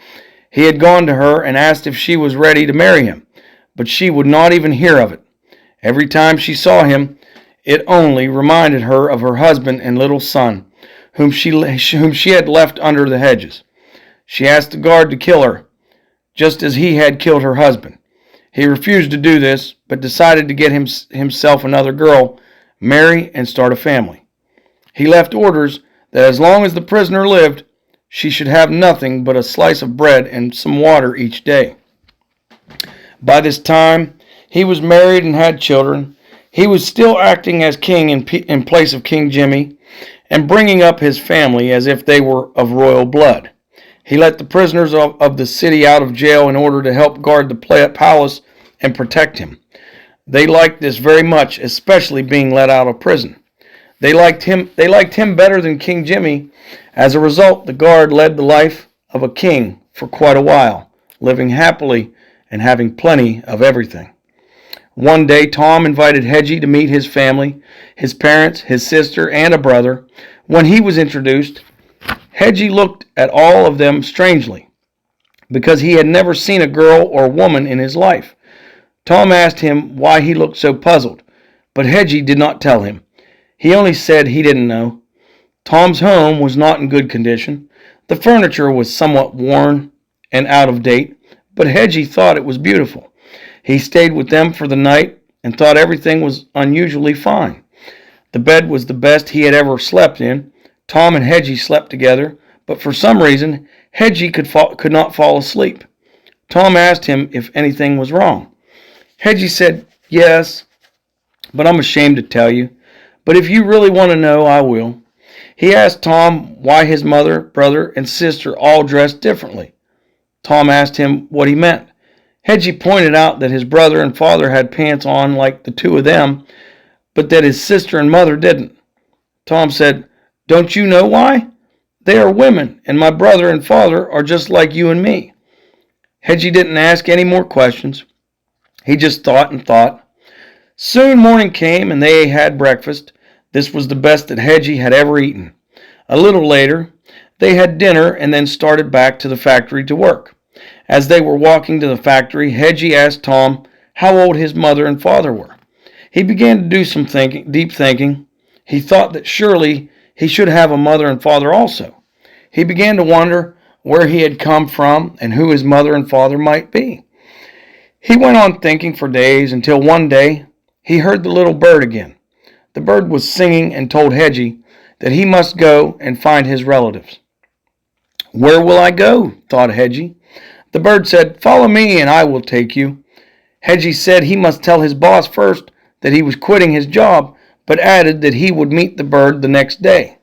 he had gone to her and asked if she was ready to marry him, but she would not even hear of it. Every time she saw him, it only reminded her of her husband and little son, whom she had left under the hedges. She asked the guard to kill her, just as he had killed her husband. He refused to do this, but decided to get himself another girl, marry, and start a family. He left orders that as long as the prisoner lived, she should have nothing but a slice of bread and some water each day. By this time, he was married and had children. He was still acting as king in place of King Jimmy, and bringing up his family as if they were of royal blood. He let the prisoners of the city out of jail in order to help guard the palace and protect him. They liked this very much, especially being let out of prison. They liked him better than King Jimmy. As a result, the guard led the life of a king for quite a while, living happily and having plenty of everything. One day, Tom invited Hedgie to meet his family, his parents, his sister, and a brother. When he was introduced, Hedgie looked at all of them strangely, because he had never seen a girl or woman in his life. Tom asked him why he looked so puzzled, but Hedgie did not tell him. He only said he didn't know. Tom's home was not in good condition. The furniture was somewhat worn and out of date, but Hedgie thought it was beautiful. He stayed with them for the night and thought everything was unusually fine. The bed was the best he had ever slept in. Tom and Hedgie slept together, but for some reason, Hedgie could not fall asleep. Tom asked him if anything was wrong. Hedgie said, "Yes, but I'm ashamed to tell you. But if you really want to know, I will." He asked Tom why his mother, brother, and sister all dressed differently. Tom asked him what he meant. Hedgie pointed out that his brother and father had pants on like the two of them, but that his sister and mother didn't. Tom said, "Don't you know why? They are women, and my brother and father are just like you and me." Hedgie didn't ask any more questions. He just thought and thought. Soon morning came, and they had breakfast. This was the best that Hedgie had ever eaten. A little later, they had dinner and then started back to the factory to work. As they were walking to the factory, Hedgie asked Tom how old his mother and father were. He began to do some deep thinking. He thought that surely he should have a mother and father also. He began to wonder where he had come from and who his mother and father might be. He went on thinking for days until one day he heard the little bird again. The bird was singing and told Hedgie that he must go and find his relatives. "Where will I go?" thought Hedgie. The bird said, "Follow me and I will take you." Hedgie said he must tell his boss first that he was quitting his job, but added that he would meet the bird the next day.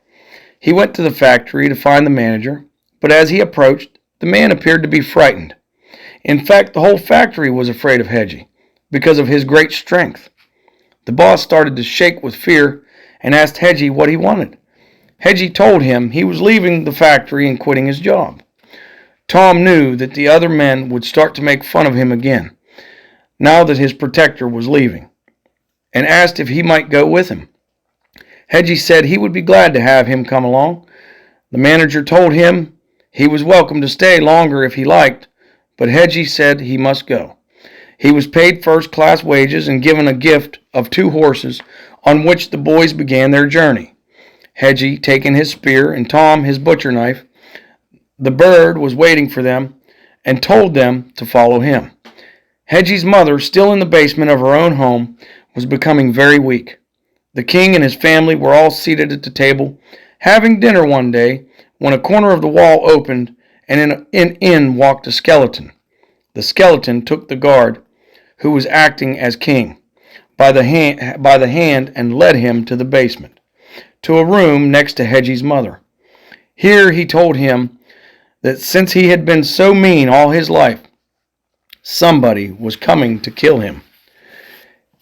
He went to the factory to find the manager, but as he approached, the man appeared to be frightened. In fact, the whole factory was afraid of Hedgie because of his great strength. The boss started to shake with fear and asked Hedgie what he wanted. Hedgie told him he was leaving the factory and quitting his job. Tom knew that the other men would start to make fun of him again, now that his protector was leaving, and asked if he might go with him. Hedgie said he would be glad to have him come along. The manager told him he was welcome to stay longer if he liked, but Hedgie said he must go. He was paid first-class wages and given a gift of 2 horses on which the boys began their journey. Hedgie taking his spear and Tom his butcher knife, The bird was waiting for them and told them to follow him. Hedgie's mother, still in the basement of her own home, was becoming very weak. The king and his family were all seated at the table, having dinner one day, when a corner of the wall opened, and in walked a skeleton. The skeleton took the guard, who was acting as king, by the hand and led him to the basement, to a room next to Hedgie's mother. Here he told him that since he had been so mean all his life, somebody was coming to kill him.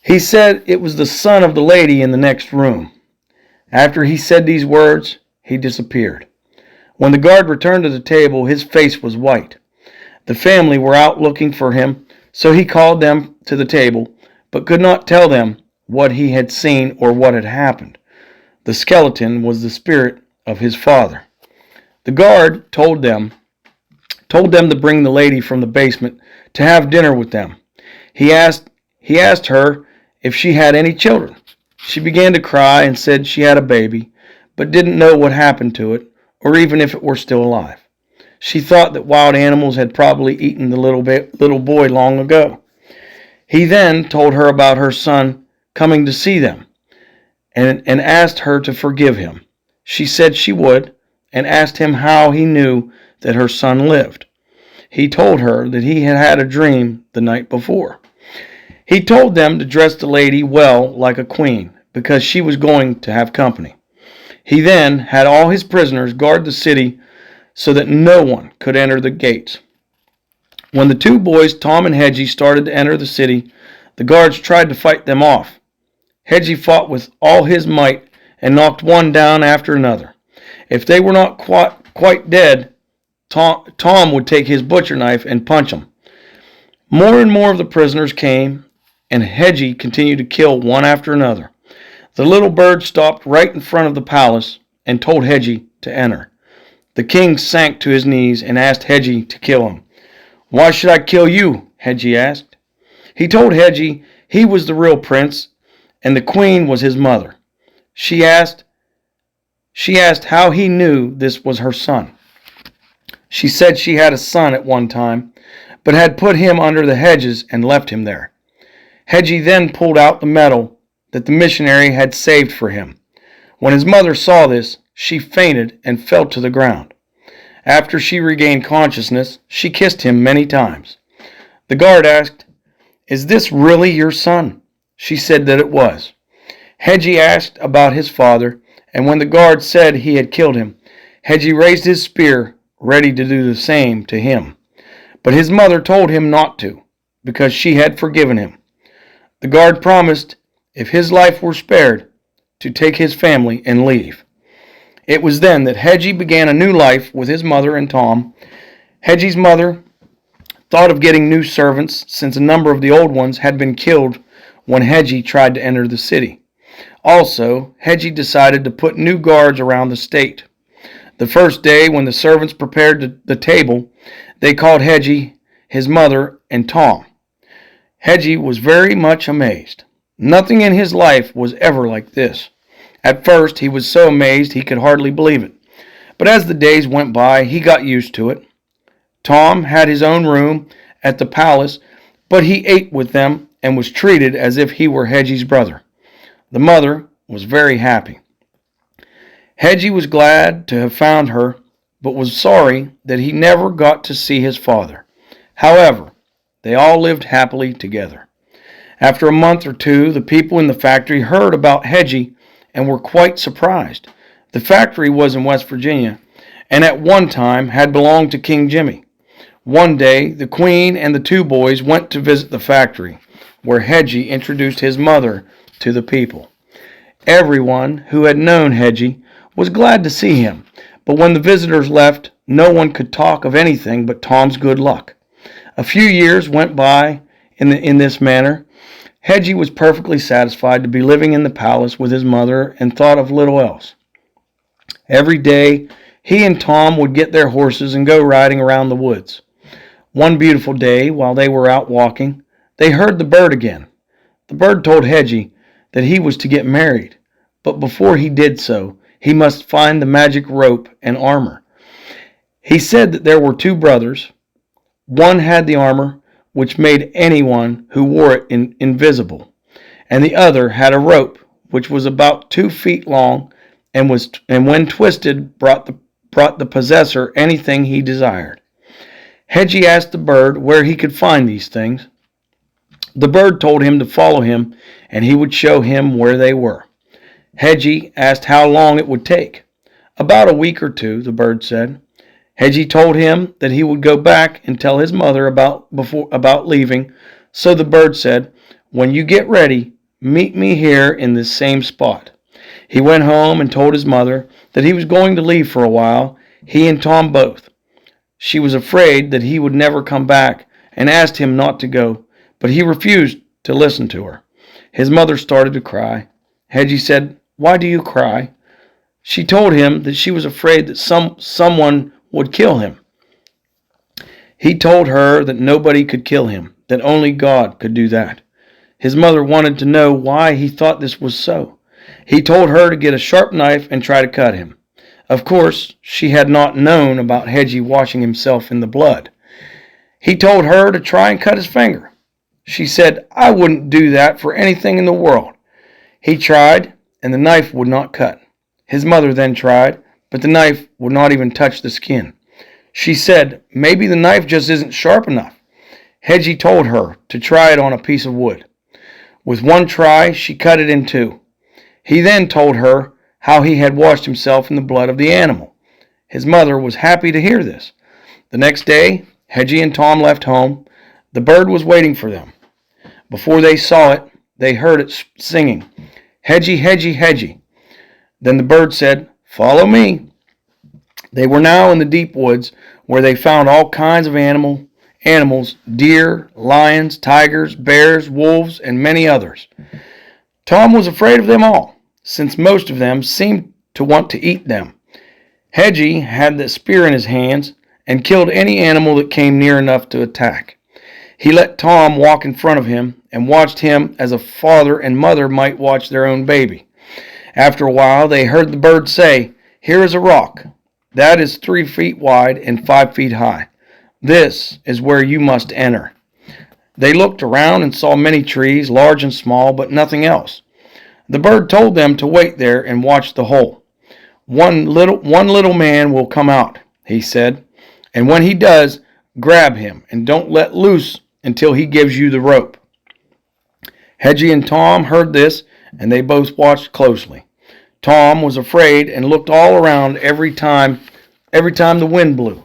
He said it was the son of the lady in the next room. After he said these words, he disappeared. When the guard returned to the table, his face was white. The family were out looking for him, so he called them to the table, but could not tell them what he had seen or what had happened. The skeleton was the spirit of his father. The guard told them to bring the lady from the basement to have dinner with them. He asked her if she had any children. She began to cry and said she had a baby, but didn't know what happened to it, or even if it were still alive. She thought that wild animals had probably eaten the little boy long ago. He then told her about her son coming to see them, and asked her to forgive him. She said she would, and asked him how he knew that her son lived. He told her that he had had a dream the night before. He told them to dress the lady well like a queen, because she was going to have company. He then had all his prisoners guard the city so that no one could enter the gates. When the two boys, Tom and Hedgie, started to enter the city, the guards tried to fight them off. Hedgie fought with all his might and knocked one down after another. If they were not quite dead, Tom would take his butcher knife and punch them. More and more of the prisoners came, and Hedgie continued to kill one after another. The little bird stopped right in front of the palace and told Hedgie to enter. The king sank to his knees and asked Hedgie to kill him. "Why should I kill you?" Hedgie asked. He told Hedgie he was the real prince and the queen was his mother. She asked how he knew this was her son. She said she had a son at one time, but had put him under the hedges and left him there. Hedgie then pulled out the medal that the missionary had saved for him. When his mother saw this, she fainted and fell to the ground. After she regained consciousness, she kissed him many times. The guard asked, "Is this really your son?" She said that it was. Hedgie asked about his father, and when the guard said he had killed him, Hedgie raised his spear, ready to do the same to him. But his mother told him not to, because she had forgiven him. The guard promised, if his life were spared, to take his family and leave. It was then that Hedgie began a new life with his mother and Tom. Hedgie's mother thought of getting new servants, since a number of the old ones had been killed when Hedgie tried to enter the city. Also, Hedgie decided to put new guards around the state. The first day, when the servants prepared the table, they called Hedgie, his mother, and Tom. Hedgie was very much amazed. Nothing in his life was ever like this. At first, he was so amazed he could hardly believe it. But as the days went by, he got used to it. Tom had his own room at the palace, but he ate with them and was treated as if he were Hedgie's brother. The mother was very happy. Hedgie was glad to have found her, but was sorry that he never got to see his father. However, they all lived happily together. After a month or two, the people in the factory heard about Hedgie and were quite surprised. The factory was in West Virginia, and at one time had belonged to King Jimmy. One day, the Queen and the two boys went to visit the factory, where Hedgie introduced his mother to the people. Everyone who had known Hedgie was glad to see him, but when the visitors left, no one could talk of anything but Tom's good luck. A few years went by in this manner. Hedgie was perfectly satisfied to be living in the palace with his mother and thought of little else. Every day, he and Tom would get their horses and go riding around the woods. One beautiful day, while they were out walking, they heard the bird again. The bird told Hedgie that he was to get married, but before he did so, he must find the magic rope and armor. He said that there were two brothers. One had the armor which made anyone who wore it invisible, and the other had a rope which was about 2 feet long and when twisted brought the possessor anything he desired. Hedgie asked the bird where he could find these things. The bird told him to follow him and he would show him where they were. Hedgie asked how long it would take. About a week or two, the bird said. Hedgie told him that he would go back and tell his mother about leaving, so the bird said, "When you get ready, meet me here in this same spot." He went home and told his mother that he was going to leave for a while, he and Tom both. She was afraid that he would never come back and asked him not to go, but he refused to listen to her. His mother started to cry. Hedgie said, "Why do you cry?" She told him that she was afraid that someone would kill him. He told her that nobody could kill him, that only God could do that. His mother wanted to know why he thought this was so. He told her to get a sharp knife and try to cut him. Of course, she had not known about Hedgie washing himself in the blood. He told her to try and cut his finger. She said, "I wouldn't do that for anything in the world." He tried, and the knife would not cut. His mother then tried, but the knife would not even touch the skin. She said, "Maybe the knife just isn't sharp enough." Hedgie told her to try it on a piece of wood. With one try, she cut it in two. He then told her how he had washed himself in the blood of the animal. His mother was happy to hear this. The next day, Hedgie and Tom left home. The bird was waiting for them. Before they saw it, they heard it singing, "Hedgie, Hedgie, Hedgie." Then the bird said, "Follow me." They were now in the deep woods where they found all kinds of animals, deer, lions, tigers, bears, wolves, and many others. Tom was afraid of them all, since most of them seemed to want to eat them. Hedgie had the spear in his hands and killed any animal that came near enough to attack. He let Tom walk in front of him and watched him as a father and mother might watch their own baby. After a while, they heard the bird say, "Here is a rock. That is 3 feet wide and 5 feet high. This is where you must enter." They looked around and saw many trees, large and small, but nothing else. The bird told them to wait there and watch the hole. One little man will come out," he said, "and when he does, grab him and don't let loose until he gives you the rope." Hedgie and Tom heard this, and they both watched closely. Tom was afraid and looked all around every time the wind blew.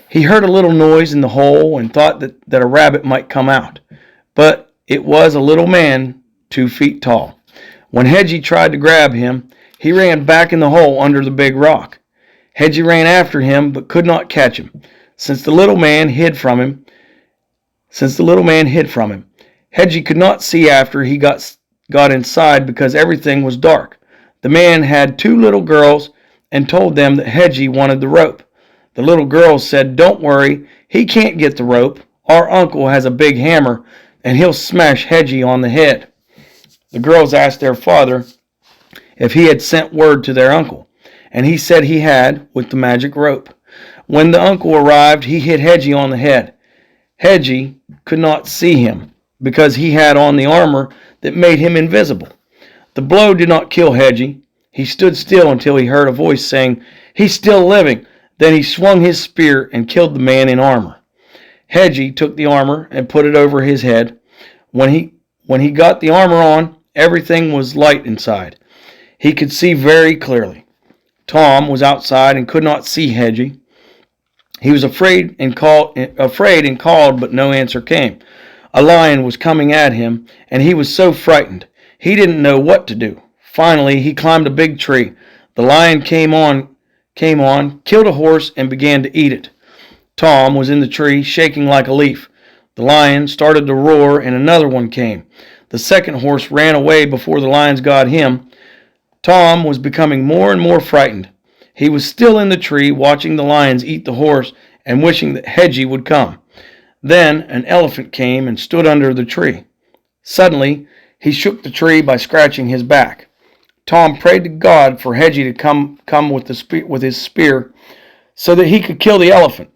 He heard a little noise in the hole and thought that a rabbit might come out, but it was a little man 2 feet tall. When Hedgie tried to grab him, he ran back in the hole under the big rock. Hedgie ran after him but could not catch him, since the little man hid from him. Hedgie could not see after he got inside because everything was dark. The man had 2 little girls and told them that Hedgie wanted the rope. The little girls said, "Don't worry, he can't get the rope. Our uncle has a big hammer and he'll smash Hedgie on the head." The girls asked their father if he had sent word to their uncle, and he said he had, with the magic rope. When the uncle arrived, he hit Hedgie on the head. Hedgie could not see him because he had on the armor that made him invisible. The blow did not kill Hedgie. He stood still until he heard a voice saying, "He's still living." Then he swung his spear and killed the man in armor. Hedgie took the armor and put it over his head. When he got the armor on, everything was light inside. He could see very clearly. Tom was outside and could not see Hedgie. He was afraid and called, but no answer came. A lion was coming at him, and he was so frightened. He didn't know what to do. Finally, he climbed a big tree. The lion came on, killed a horse, and began to eat it. Tom was in the tree, shaking like a leaf. The lion started to roar, and another one came. The second horse ran away before the lions got him. Tom was becoming more and more frightened. He was still in the tree, watching the lions eat the horse and wishing that Hedgie would come. Then an elephant came and stood under the tree. Suddenly, he shook the tree by scratching his back. Tom prayed to God for Hedgie to come with his spear. so that he could kill the elephant.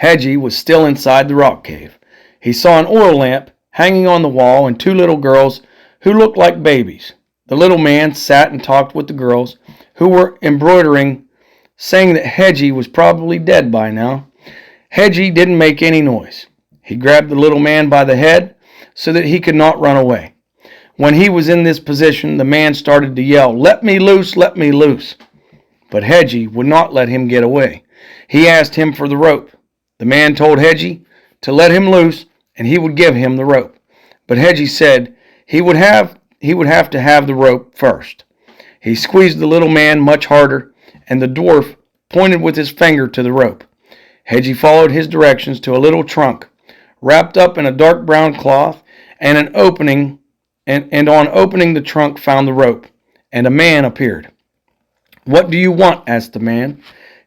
Hedgie was still inside the rock cave. He saw an oil lamp hanging on the wall and two little girls who looked like babies. The little man sat and talked with the girls, who were embroidering, saying that Hedgie was probably dead by now. Hedgie didn't make any noise. He grabbed the little man by the head so that he could not run away. When he was in this position, the man started to yell, "Let me loose, let me loose." But Hedgie would not let him get away. He asked him for the rope. The man told Hedgie to let him loose and he would give him the rope. But Hedgie said he would have to have the rope first. He squeezed the little man much harder, and the dwarf pointed with his finger to the rope. Hedgie followed his directions to a little trunk, wrapped up in a dark brown cloth, and on opening the trunk found the rope, and a man appeared. "What do you want?" asked the man.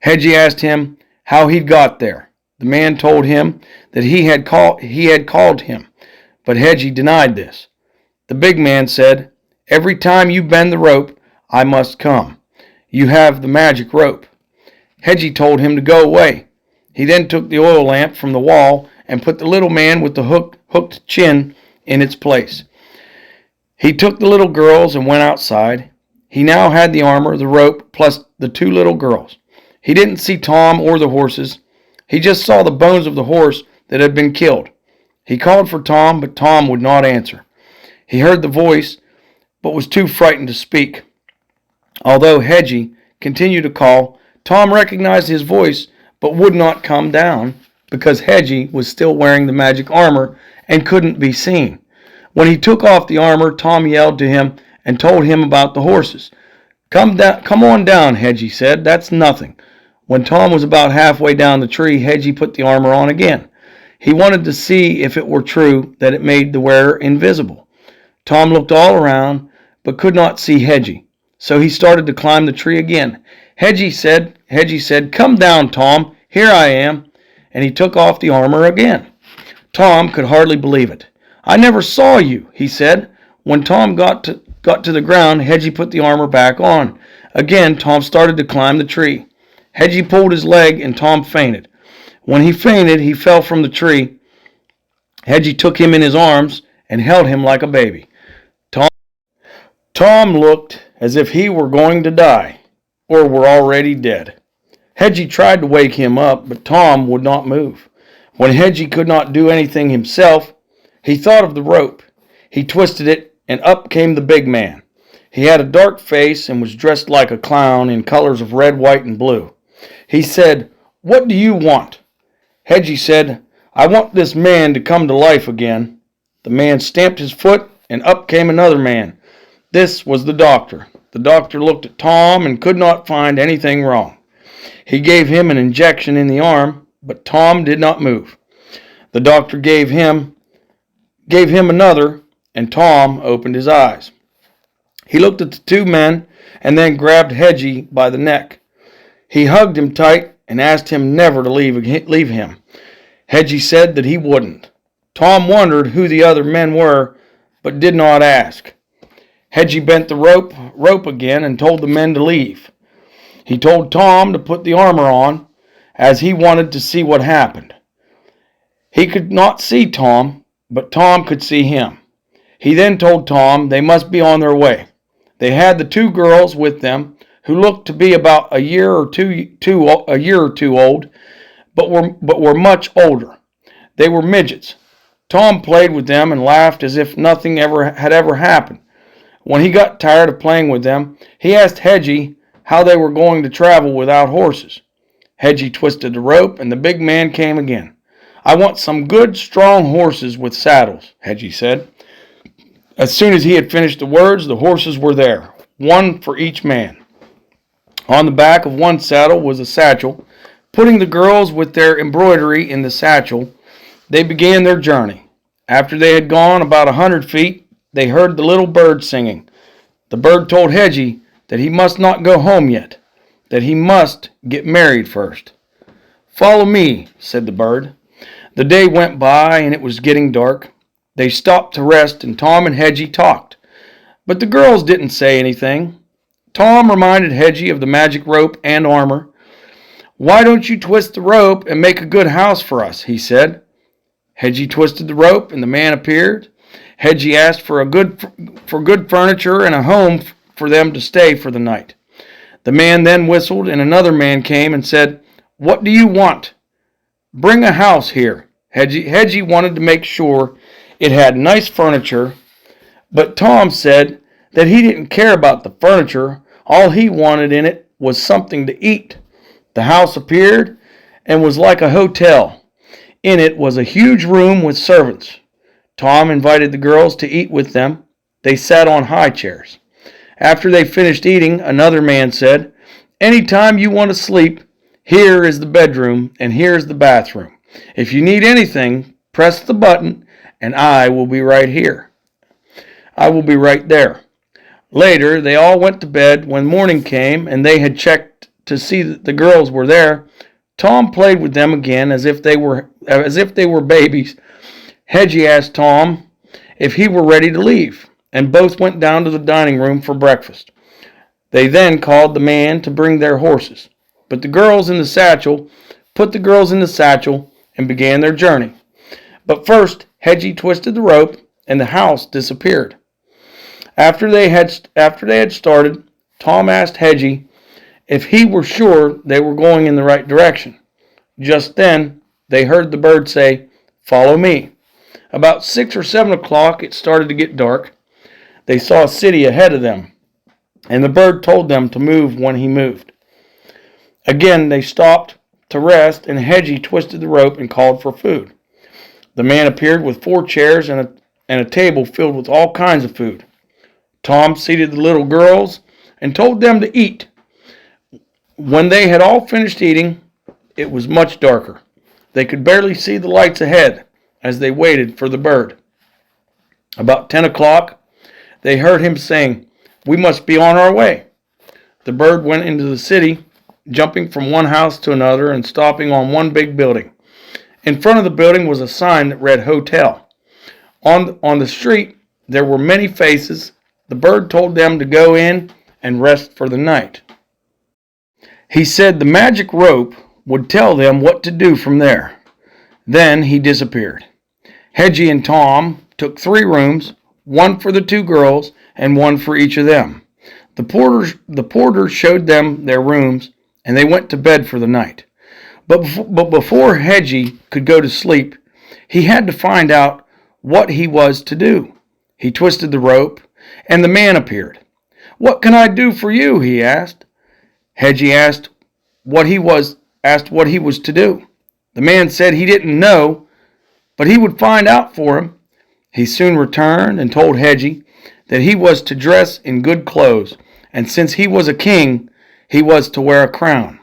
Hedgie asked him how he'd got there. The man told him that he had called him, but Hedgie denied this. The big man said, "Every time you bend the rope, I must come. You have the magic rope." Hedgie told him to go away. He then took the oil lamp from the wall and put the little man with the hooked chin in its place. He took the little girls and went outside. He now had the armor, the rope, plus the two little girls. He didn't see Tom or the horses. He just saw the bones of the horse that had been killed. He called for Tom, but Tom would not answer. He heard the voice, but was too frightened to speak. Although Hedgie continued to call, Tom recognized his voice, but would not come down, because Hedgie was still wearing the magic armor and couldn't be seen. When he took off the armor, Tom yelled to him and told him about the horses. Come on down, Hedgie said. "That's nothing." When Tom was about halfway down the tree, Hedgie put the armor on again. He wanted to see if it were true that it made the wearer invisible. Tom looked all around, but could not see Hedgie, so he started to climb the tree again. Hedgie said, "Come down, Tom. Here I am." And he took off the armor again. Tom could hardly believe it. "I never saw you," he said. When Tom got to the ground, Hedgie put the armor back on. Again, Tom started to climb the tree. Hedgie pulled his leg and Tom fainted. When he fainted, he fell from the tree. Hedgie took him in his arms and held him like a baby. Tom looked as if he were going to die, or were already dead. Hedgie tried to wake him up, but Tom would not move. When Hedgie could not do anything himself, he thought of the rope. He twisted it, and up came the big man. He had a dark face and was dressed like a clown in colors of red, white, and blue. He said, "What do you want?" Hedgie said, "I want this man to come to life again." The man stamped his foot, and up came another man. This was the doctor. The doctor looked at Tom and could not find anything wrong. He gave him an injection in the arm, but Tom did not move. The doctor gave him another, and Tom opened his eyes. He looked at the two men and then grabbed Hedgie by the neck. He hugged him tight and asked him never to leave him. Hedgie said that he wouldn't. Tom wondered who the other men were, but did not ask. Hedgie bent the rope again and told the men to leave. He told Tom to put the armor on, as he wanted to see what happened. He could not see Tom, but Tom could see him. He then told Tom they must be on their way. They had the two girls with them, who looked to be about a year or two old, but were much older. They were midgets. Tom played with them and laughed as if nothing had ever happened. When he got tired of playing with them, he asked Hedgie how they were going to travel without horses. Hedgie twisted the rope, and the big man came again. "I want some good, strong horses with saddles," Hedgie said. As soon as he had finished the words, the horses were there, one for each man. On the back of one saddle was a satchel. Putting the girls with their embroidery in the satchel, they began their journey. After they had gone about 100 feet, they heard the little bird singing. The bird told Hedgie that he must not go home yet, that he must get married first. "Follow me," said the bird. The day went by and it was getting dark. They stopped to rest and Tom and Hedgie talked. But the girls didn't say anything. Tom reminded Hedgie of the magic rope and armor. "Why don't you twist the rope and make a good house for us?" he said. Hedgie twisted the rope, and the man appeared. Hedgie asked for good furniture and a home for them to stay for the night. The man then whistled, and another man came and said, "What do you want?" "Bring a house here." Hedgie wanted to make sure it had nice furniture, but Tom said that he didn't care about the furniture. All he wanted in it was something to eat. The house appeared and was like a hotel. In it was a huge room with servants. Tom invited the girls to eat with them. They sat on high chairs. After they finished eating, another man said, "Anytime you want to sleep, here is the bedroom and here is the bathroom. If you need anything, press the button and I will be right here. I will be right there." Later, they all went to bed. When morning came and they had checked to see that the girls were there, Tom played with them again as if they were babies. Hedgie asked Tom if he were ready to leave, and both went down to the dining room for breakfast. They then called the man to bring their horses, put the girls in the satchel, and began their journey. But first, Hedgie twisted the rope, and the house disappeared. After they had started, Tom asked Hedgie if he were sure they were going in the right direction. Just then, they heard the bird say, "Follow me." About 6 or 7 o'clock, it started to get dark. They saw a city ahead of them, and the bird told them to move when he moved. Again, they stopped to rest, and Hedgie twisted the rope and called for food. The man appeared with 4 chairs and a table filled with all kinds of food. Tom seated the little girls and told them to eat. When they had all finished eating, it was much darker. They could barely see the lights ahead as they waited for the bird. About 10 o'clock, they heard him saying, "We must be on our way." The bird went into the city, jumping from one house to another and stopping on one big building. In front of the building was a sign that read "Hotel." On the street, there were many faces. The bird told them to go in and rest for the night. He said the magic rope would tell them what to do from there. Then he disappeared. Hedgie and Tom took 3 rooms, one for the 2 girls and one for each of them. The porter showed them their rooms, and they went to bed for the night. But before Hedgie could go to sleep, he had to find out what he was to do. He twisted the rope, and the man appeared. "What can I do for you?" he asked. Hedgie asked what he was to do. The man said he didn't know, but he would find out for him. He soon returned and told Hedgie that he was to dress in good clothes, and since he was a king, he was to wear a crown,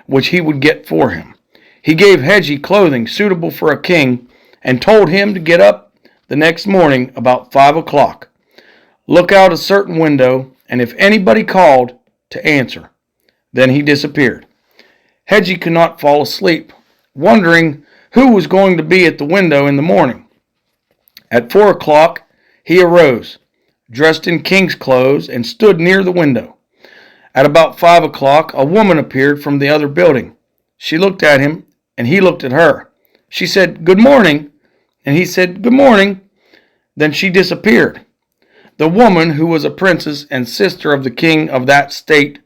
which he would get for him. He gave Hedgie clothing suitable for a king and told him to get up the next morning about 5 o'clock. Look out a certain window, and if anybody called, to answer. Then he disappeared. Hedgie could not fall asleep, wondering who was going to be at the window in the morning. At 4 o'clock, he arose, dressed in king's clothes, and stood near the window. At about 5 o'clock, a woman appeared from the other building. She looked at him, and he looked at her. She said, "Good morning," and he said, "Good morning." Then she disappeared. The woman, who was a princess and sister of the king of that state,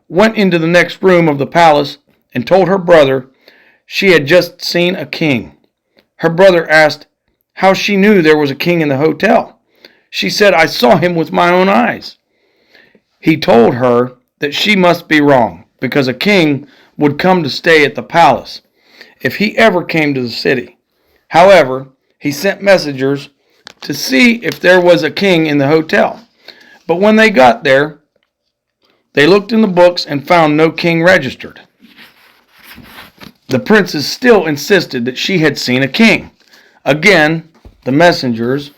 went into the next room of the palace and told her brother she had just seen a king. Her brother asked how she knew there was a king in the hotel. She said, "I saw him with my own eyes." He told her that she must be wrong, because a king would come to stay at the palace if he ever came to the city. However, he sent messengers to see if there was a king in the hotel. But when they got there, they looked in the books and found no king registered. The princess still insisted that she had seen a king. Again, the messengers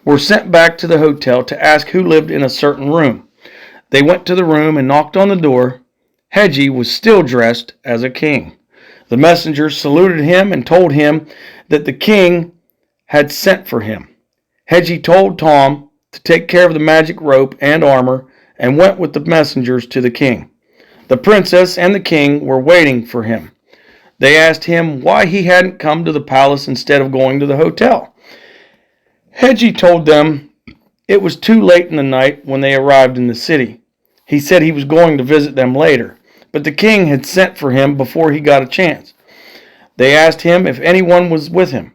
were sent back to the hotel to ask who lived in a certain room. They went to the room and knocked on the door. Hedgie was still dressed as a king. The messengers saluted him and told him that the king had sent for him. Hedgie told Tom to take care of the magic rope and armor and went with the messengers to the king. The princess and the king were waiting for him. They asked him why he hadn't come to the palace instead of going to the hotel. Hedgie told them it was too late in the night when they arrived in the city. He said he was going to visit them later, but the king had sent for him before he got a chance. They asked him if anyone was with him,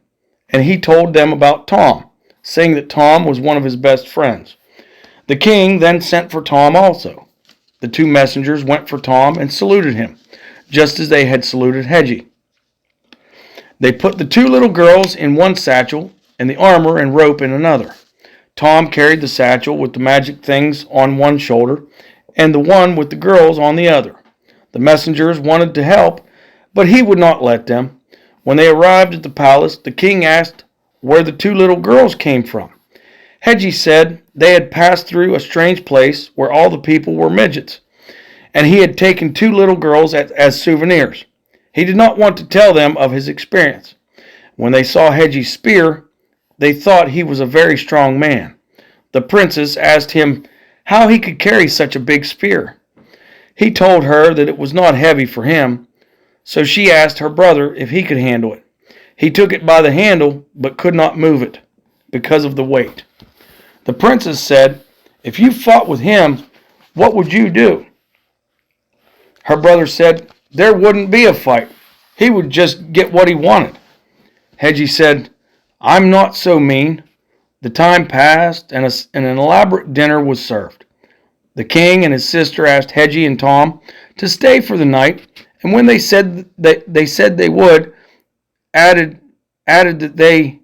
and he told them about Tom, saying that Tom was one of his best friends. The king then sent for Tom also. The two messengers went for Tom and saluted him, just as they had saluted Hedgie. They put the two little girls in one satchel and the armor and rope in another. Tom carried the satchel with the magic things on one shoulder and the one with the girls on the other. The messengers wanted to help, but he would not let them. When they arrived at the palace, the king asked where the two little girls came from. Hedgie said they had passed through a strange place where all the people were midgets, and he had taken two little girls as souvenirs. He did not want to tell them of his experience. When they saw Hedgie's spear, they thought he was a very strong man. The princess asked him how he could carry such a big spear. He told her that it was not heavy for him, so she asked her brother if he could handle it. He took it by the handle, but could not move it because of the weight. The princess said, "If you fought with him, what would you do?" Her brother said, "There wouldn't be a fight. He would just get what he wanted." Hedgie said, "I'm not so mean." The time passed, and an elaborate dinner was served. The king and his sister asked Hedgie and Tom to stay for the night, and when they said they would, added that they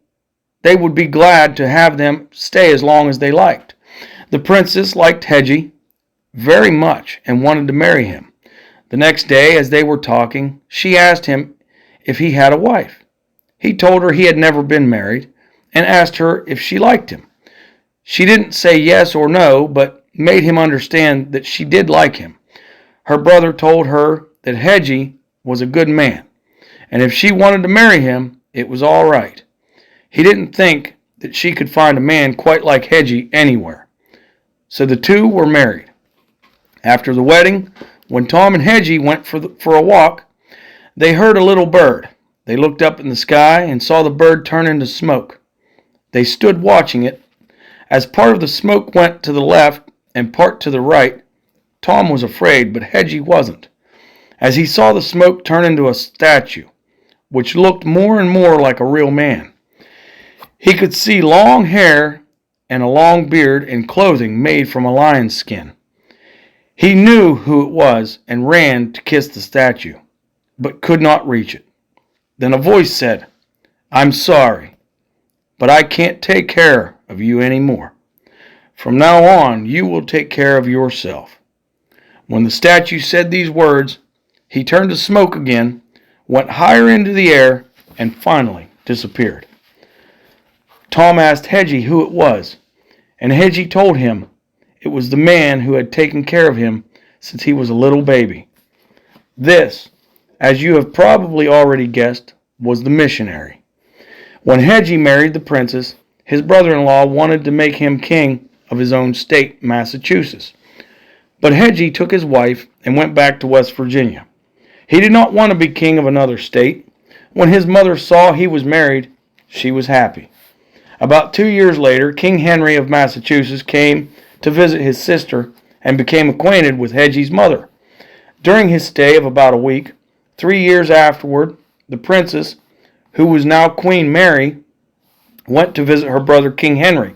would be glad to have them stay as long as they liked. The princess liked Hedgie very much and wanted to marry him. The next day, as they were talking, she asked him if he had a wife. He told her he had never been married and asked her if she liked him. She didn't say yes or no, but made him understand that she did like him. Her brother told her that Hedgie was a good man, and if she wanted to marry him, it was all right. He didn't think that she could find a man quite like Hedgie anywhere. So the two were married. After the wedding, when Tom and Hedgie went for a walk, they heard a little bird. They looked up in the sky and saw the bird turn into smoke. They stood watching it. As part of the smoke went to the left and part to the right, Tom was afraid, but Hedgie wasn't, as he saw the smoke turn into a statue, which looked more and more like a real man. He could see long hair and a long beard and clothing made from a lion's skin. He knew who it was and ran to kiss the statue, but could not reach it. Then a voice said, "I'm sorry, but I can't take care of you anymore. From now on, you will take care of yourself." When the statue said these words, he turned to smoke again, went higher into the air, and finally disappeared. Tom asked Hedgie who it was, and Hedgie told him it was the man who had taken care of him since he was a little baby. This, as you have probably already guessed, was the missionary. When Hedgie married the princess, his brother-in-law wanted to make him king of his own state, Massachusetts. But Hedgie took his wife and went back to West Virginia. He did not want to be king of another state. When his mother saw he was married, she was happy. About 2 years later, King Henry of Massachusetts came to visit his sister and became acquainted with Hedgie's mother. During his stay of about a week, 3 years afterward, the princess, who was now Queen Mary, went to visit her brother King Henry,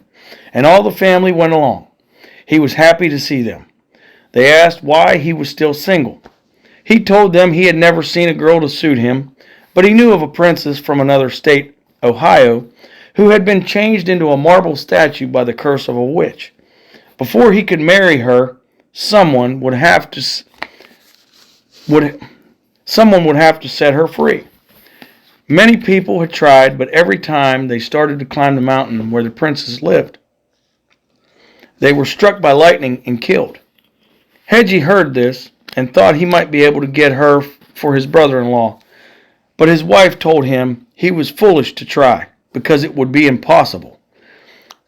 and all the family went along. He was happy to see them. They asked why he was still single. He told them he had never seen a girl to suit him, but he knew of a princess from another state, Ohio, who had been changed into a marble statue by the curse of a witch. Before he could marry her, someone would have to set her free. Many people had tried, but every time they started to climb the mountain where the princess lived, they were struck by lightning and killed. Hedgie heard this and thought he might be able to get her for his brother-in-law, but his wife told him he was foolish to try because it would be impossible.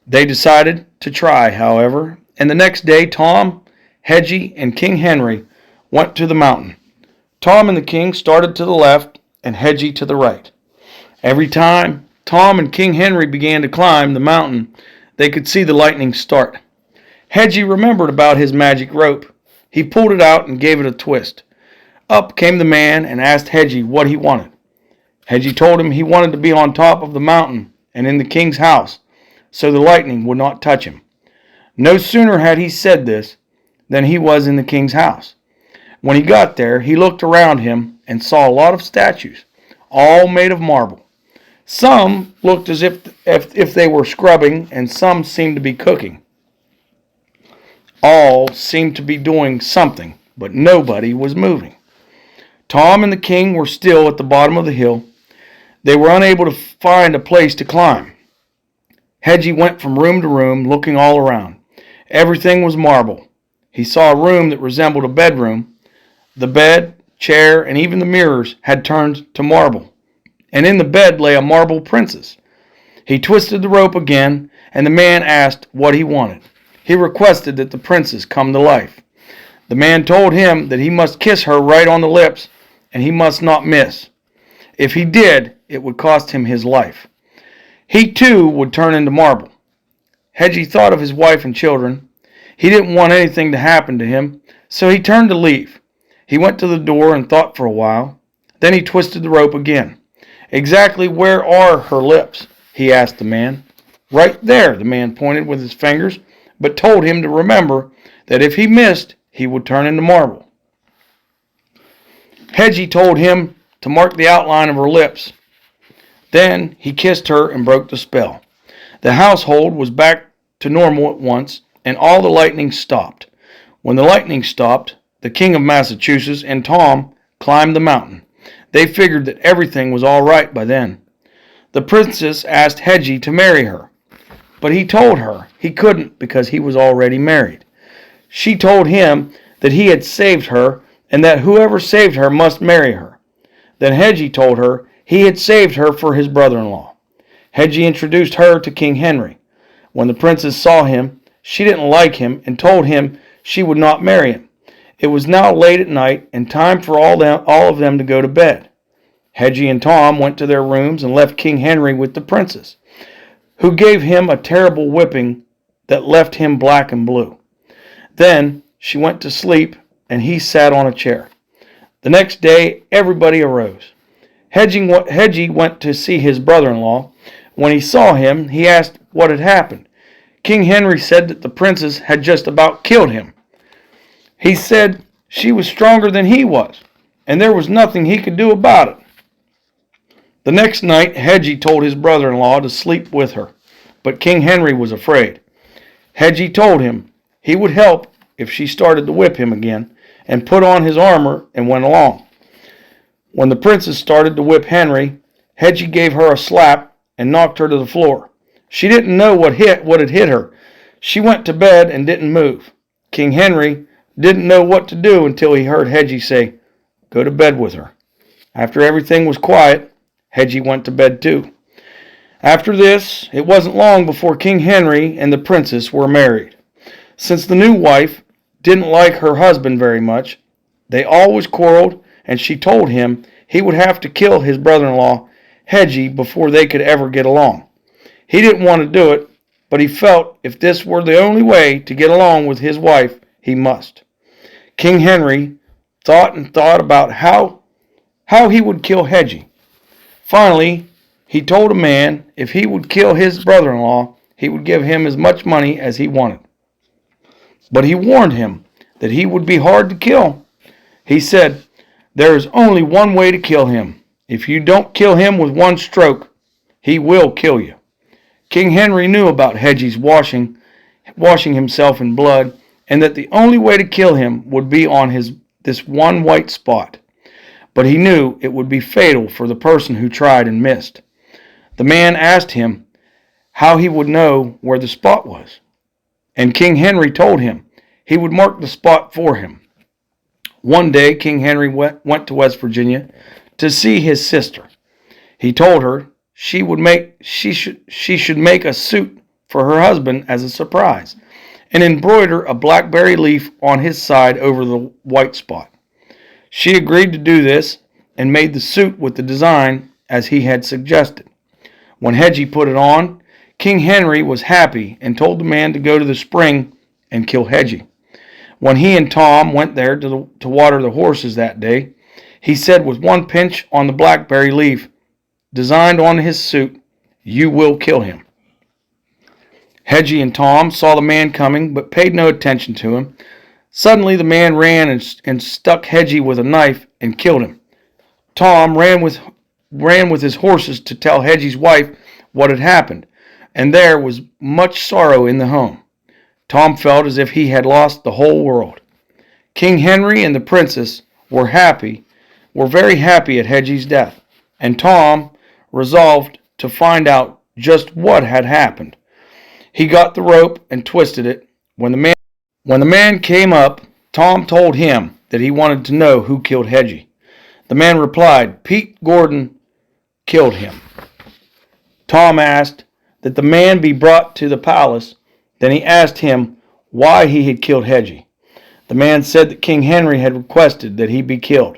They decided to try, however, and the next day Tom, Hedgie, and King Henry went to the mountain. Tom and the king started to the left and Hedgie to the right. Every time Tom and King Henry began to climb the mountain, they could see the lightning start. Hedgie remembered about his magic rope. He pulled it out and gave it a twist. Up came the man and asked Hedgie what he wanted. Hedgie told him he wanted to be on top of the mountain and in the king's house, so the lightning would not touch him. No sooner had he said this than he was in the king's house. When he got there, he looked around him and saw a lot of statues, all made of marble. Some looked as if they were scrubbing, and some seemed to be cooking. All seemed to be doing something, but nobody was moving. Tom and the king were still at the bottom of the hill. They were unable to find a place to climb. Hedgie went from room to room, looking all around. Everything was marble. He saw a room that resembled a bedroom. The bed, chair, and even the mirrors had turned to marble, and in the bed lay a marble princess. He twisted the rope again, and the man asked what he wanted. He requested that the princess come to life. The man told him that he must kiss her right on the lips, and he must not miss. If he did, it would cost him his life. He too would turn into marble. Hedgie thought of his wife and children. He didn't want anything to happen to him, so he turned to leave. He went to the door and thought for a while. Then he twisted the rope again. Exactly where are her lips? He asked the man. Right there, the man pointed with his fingers, but told him to remember that if he missed, he would turn into marble. Hedgie told him to mark the outline of her lips. Then he kissed her and broke the spell. The household was back to normal at once, and all the lightning stopped. When the lightning stopped, the King of Massachusetts and Tom climbed the mountain. They figured that everything was all right by then. The princess asked Hedgie to marry her, but he told her he couldn't because he was already married. She told him that he had saved her and that whoever saved her must marry her. Then Hedgie told her he had saved her for his brother-in-law. Hedgie introduced her to King Henry. When the princess saw him, she didn't like him and told him she would not marry him. It was now late at night and time for all of them to go to bed. Hedgie and Tom went to their rooms and left King Henry with the princess, who gave him a terrible whipping that left him black and blue. Then she went to sleep and he sat on a chair. The next day, everybody arose. Hedgie went to see his brother-in-law. When he saw him, he asked what had happened. King Henry said that the princess had just about killed him. He said she was stronger than he was, and there was nothing he could do about it. The next night, Hedgie told his brother-in-law to sleep with her, but King Henry was afraid. Hedgie told him he would help if she started to whip him again, and put on his armor and went along. When the princess started to whip Henry, Hedgie gave her a slap and knocked her to the floor. She didn't know what had hit her. She went to bed and didn't move. King Henry didn't know what to do until he heard Hedgie say, "Go to bed with her." After everything was quiet, Hedgie went to bed too. After this, it wasn't long before King Henry and the princess were married. Since the new wife didn't like her husband very much, they always quarreled, and she told him he would have to kill his brother-in-law, Hedgie, before they could ever get along. He didn't want to do it, but he felt if this were the only way to get along with his wife, he must. King Henry thought and thought about how he would kill Hedgie. Finally, he told a man if he would kill his brother-in-law, he would give him as much money as he wanted. But he warned him that he would be hard to kill. He said, "There is only one way to kill him. If you don't kill him with one stroke, he will kill you." King Henry knew about Hedgie's washing himself in blood, and that the only way to kill him would be on this one white spot. But he knew it would be fatal for the person who tried and missed. The man asked him how he would know where the spot was, and King Henry told him he would mark the spot for him. One day, King Henry went to West Virginia to see his sister. He told her she should make a suit for her husband as a surprise, and embroider a blackberry leaf on his side over the white spot. She agreed to do this and made the suit with the design as he had suggested. When Hedgie put it on, King Henry was happy and told the man to go to the spring and kill Hedgie. When he and Tom went there to water the horses that day, he said with one pinch on the blackberry leaf designed on his suit, "You will kill him." Hedgie and Tom saw the man coming but paid no attention to him. Suddenly the man ran and stuck Hedgie with a knife and killed him. Tom ran with his horses to tell Hedgie's wife what had happened, and there was much sorrow in the home. Tom felt as if he had lost the whole world. King Henry and the princess were very happy at Hedgie's death, and Tom resolved to find out just what had happened. He got the rope and twisted it. When the man came up, Tom told him that he wanted to know who killed Hedgie. The man replied, "Pete Gordon killed him." Tom asked that the man be brought to the palace. Then he asked him why he had killed Hedgie. The man said that King Henry had requested that he be killed,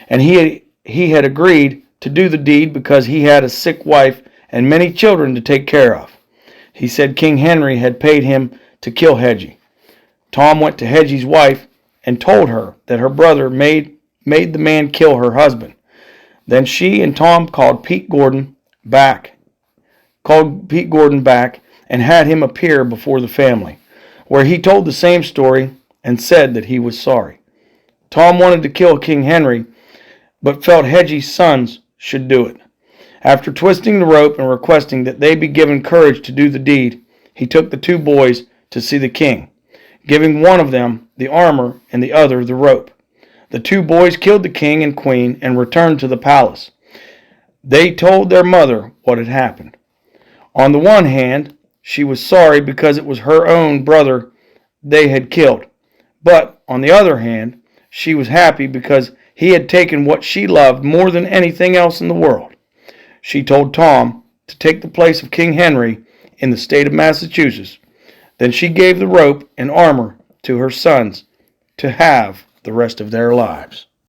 and he had agreed to do the deed because he had a sick wife and many children to take care of. He said King Henry had paid him to kill Hedgie. Tom went to Hedgie's wife and told her that her brother made the man kill her husband. Then she and Tom called Pete Gordon back and had him appear before the family, where he told the same story and said that he was sorry. Tom wanted to kill King Henry, but felt Hedgie's sons should do it. After twisting the rope and requesting that they be given courage to do the deed, he took the two boys to see the king, giving one of them the armor and the other the rope. The two boys killed the king and queen and returned to the palace. They told their mother what had happened. On the one hand, she was sorry because it was her own brother they had killed. But on the other hand, she was happy because he had taken what she loved more than anything else in the world. She told Tom to take the place of King Henry in the state of Massachusetts. Then she gave the rope and armor to her sons to have the rest of their lives.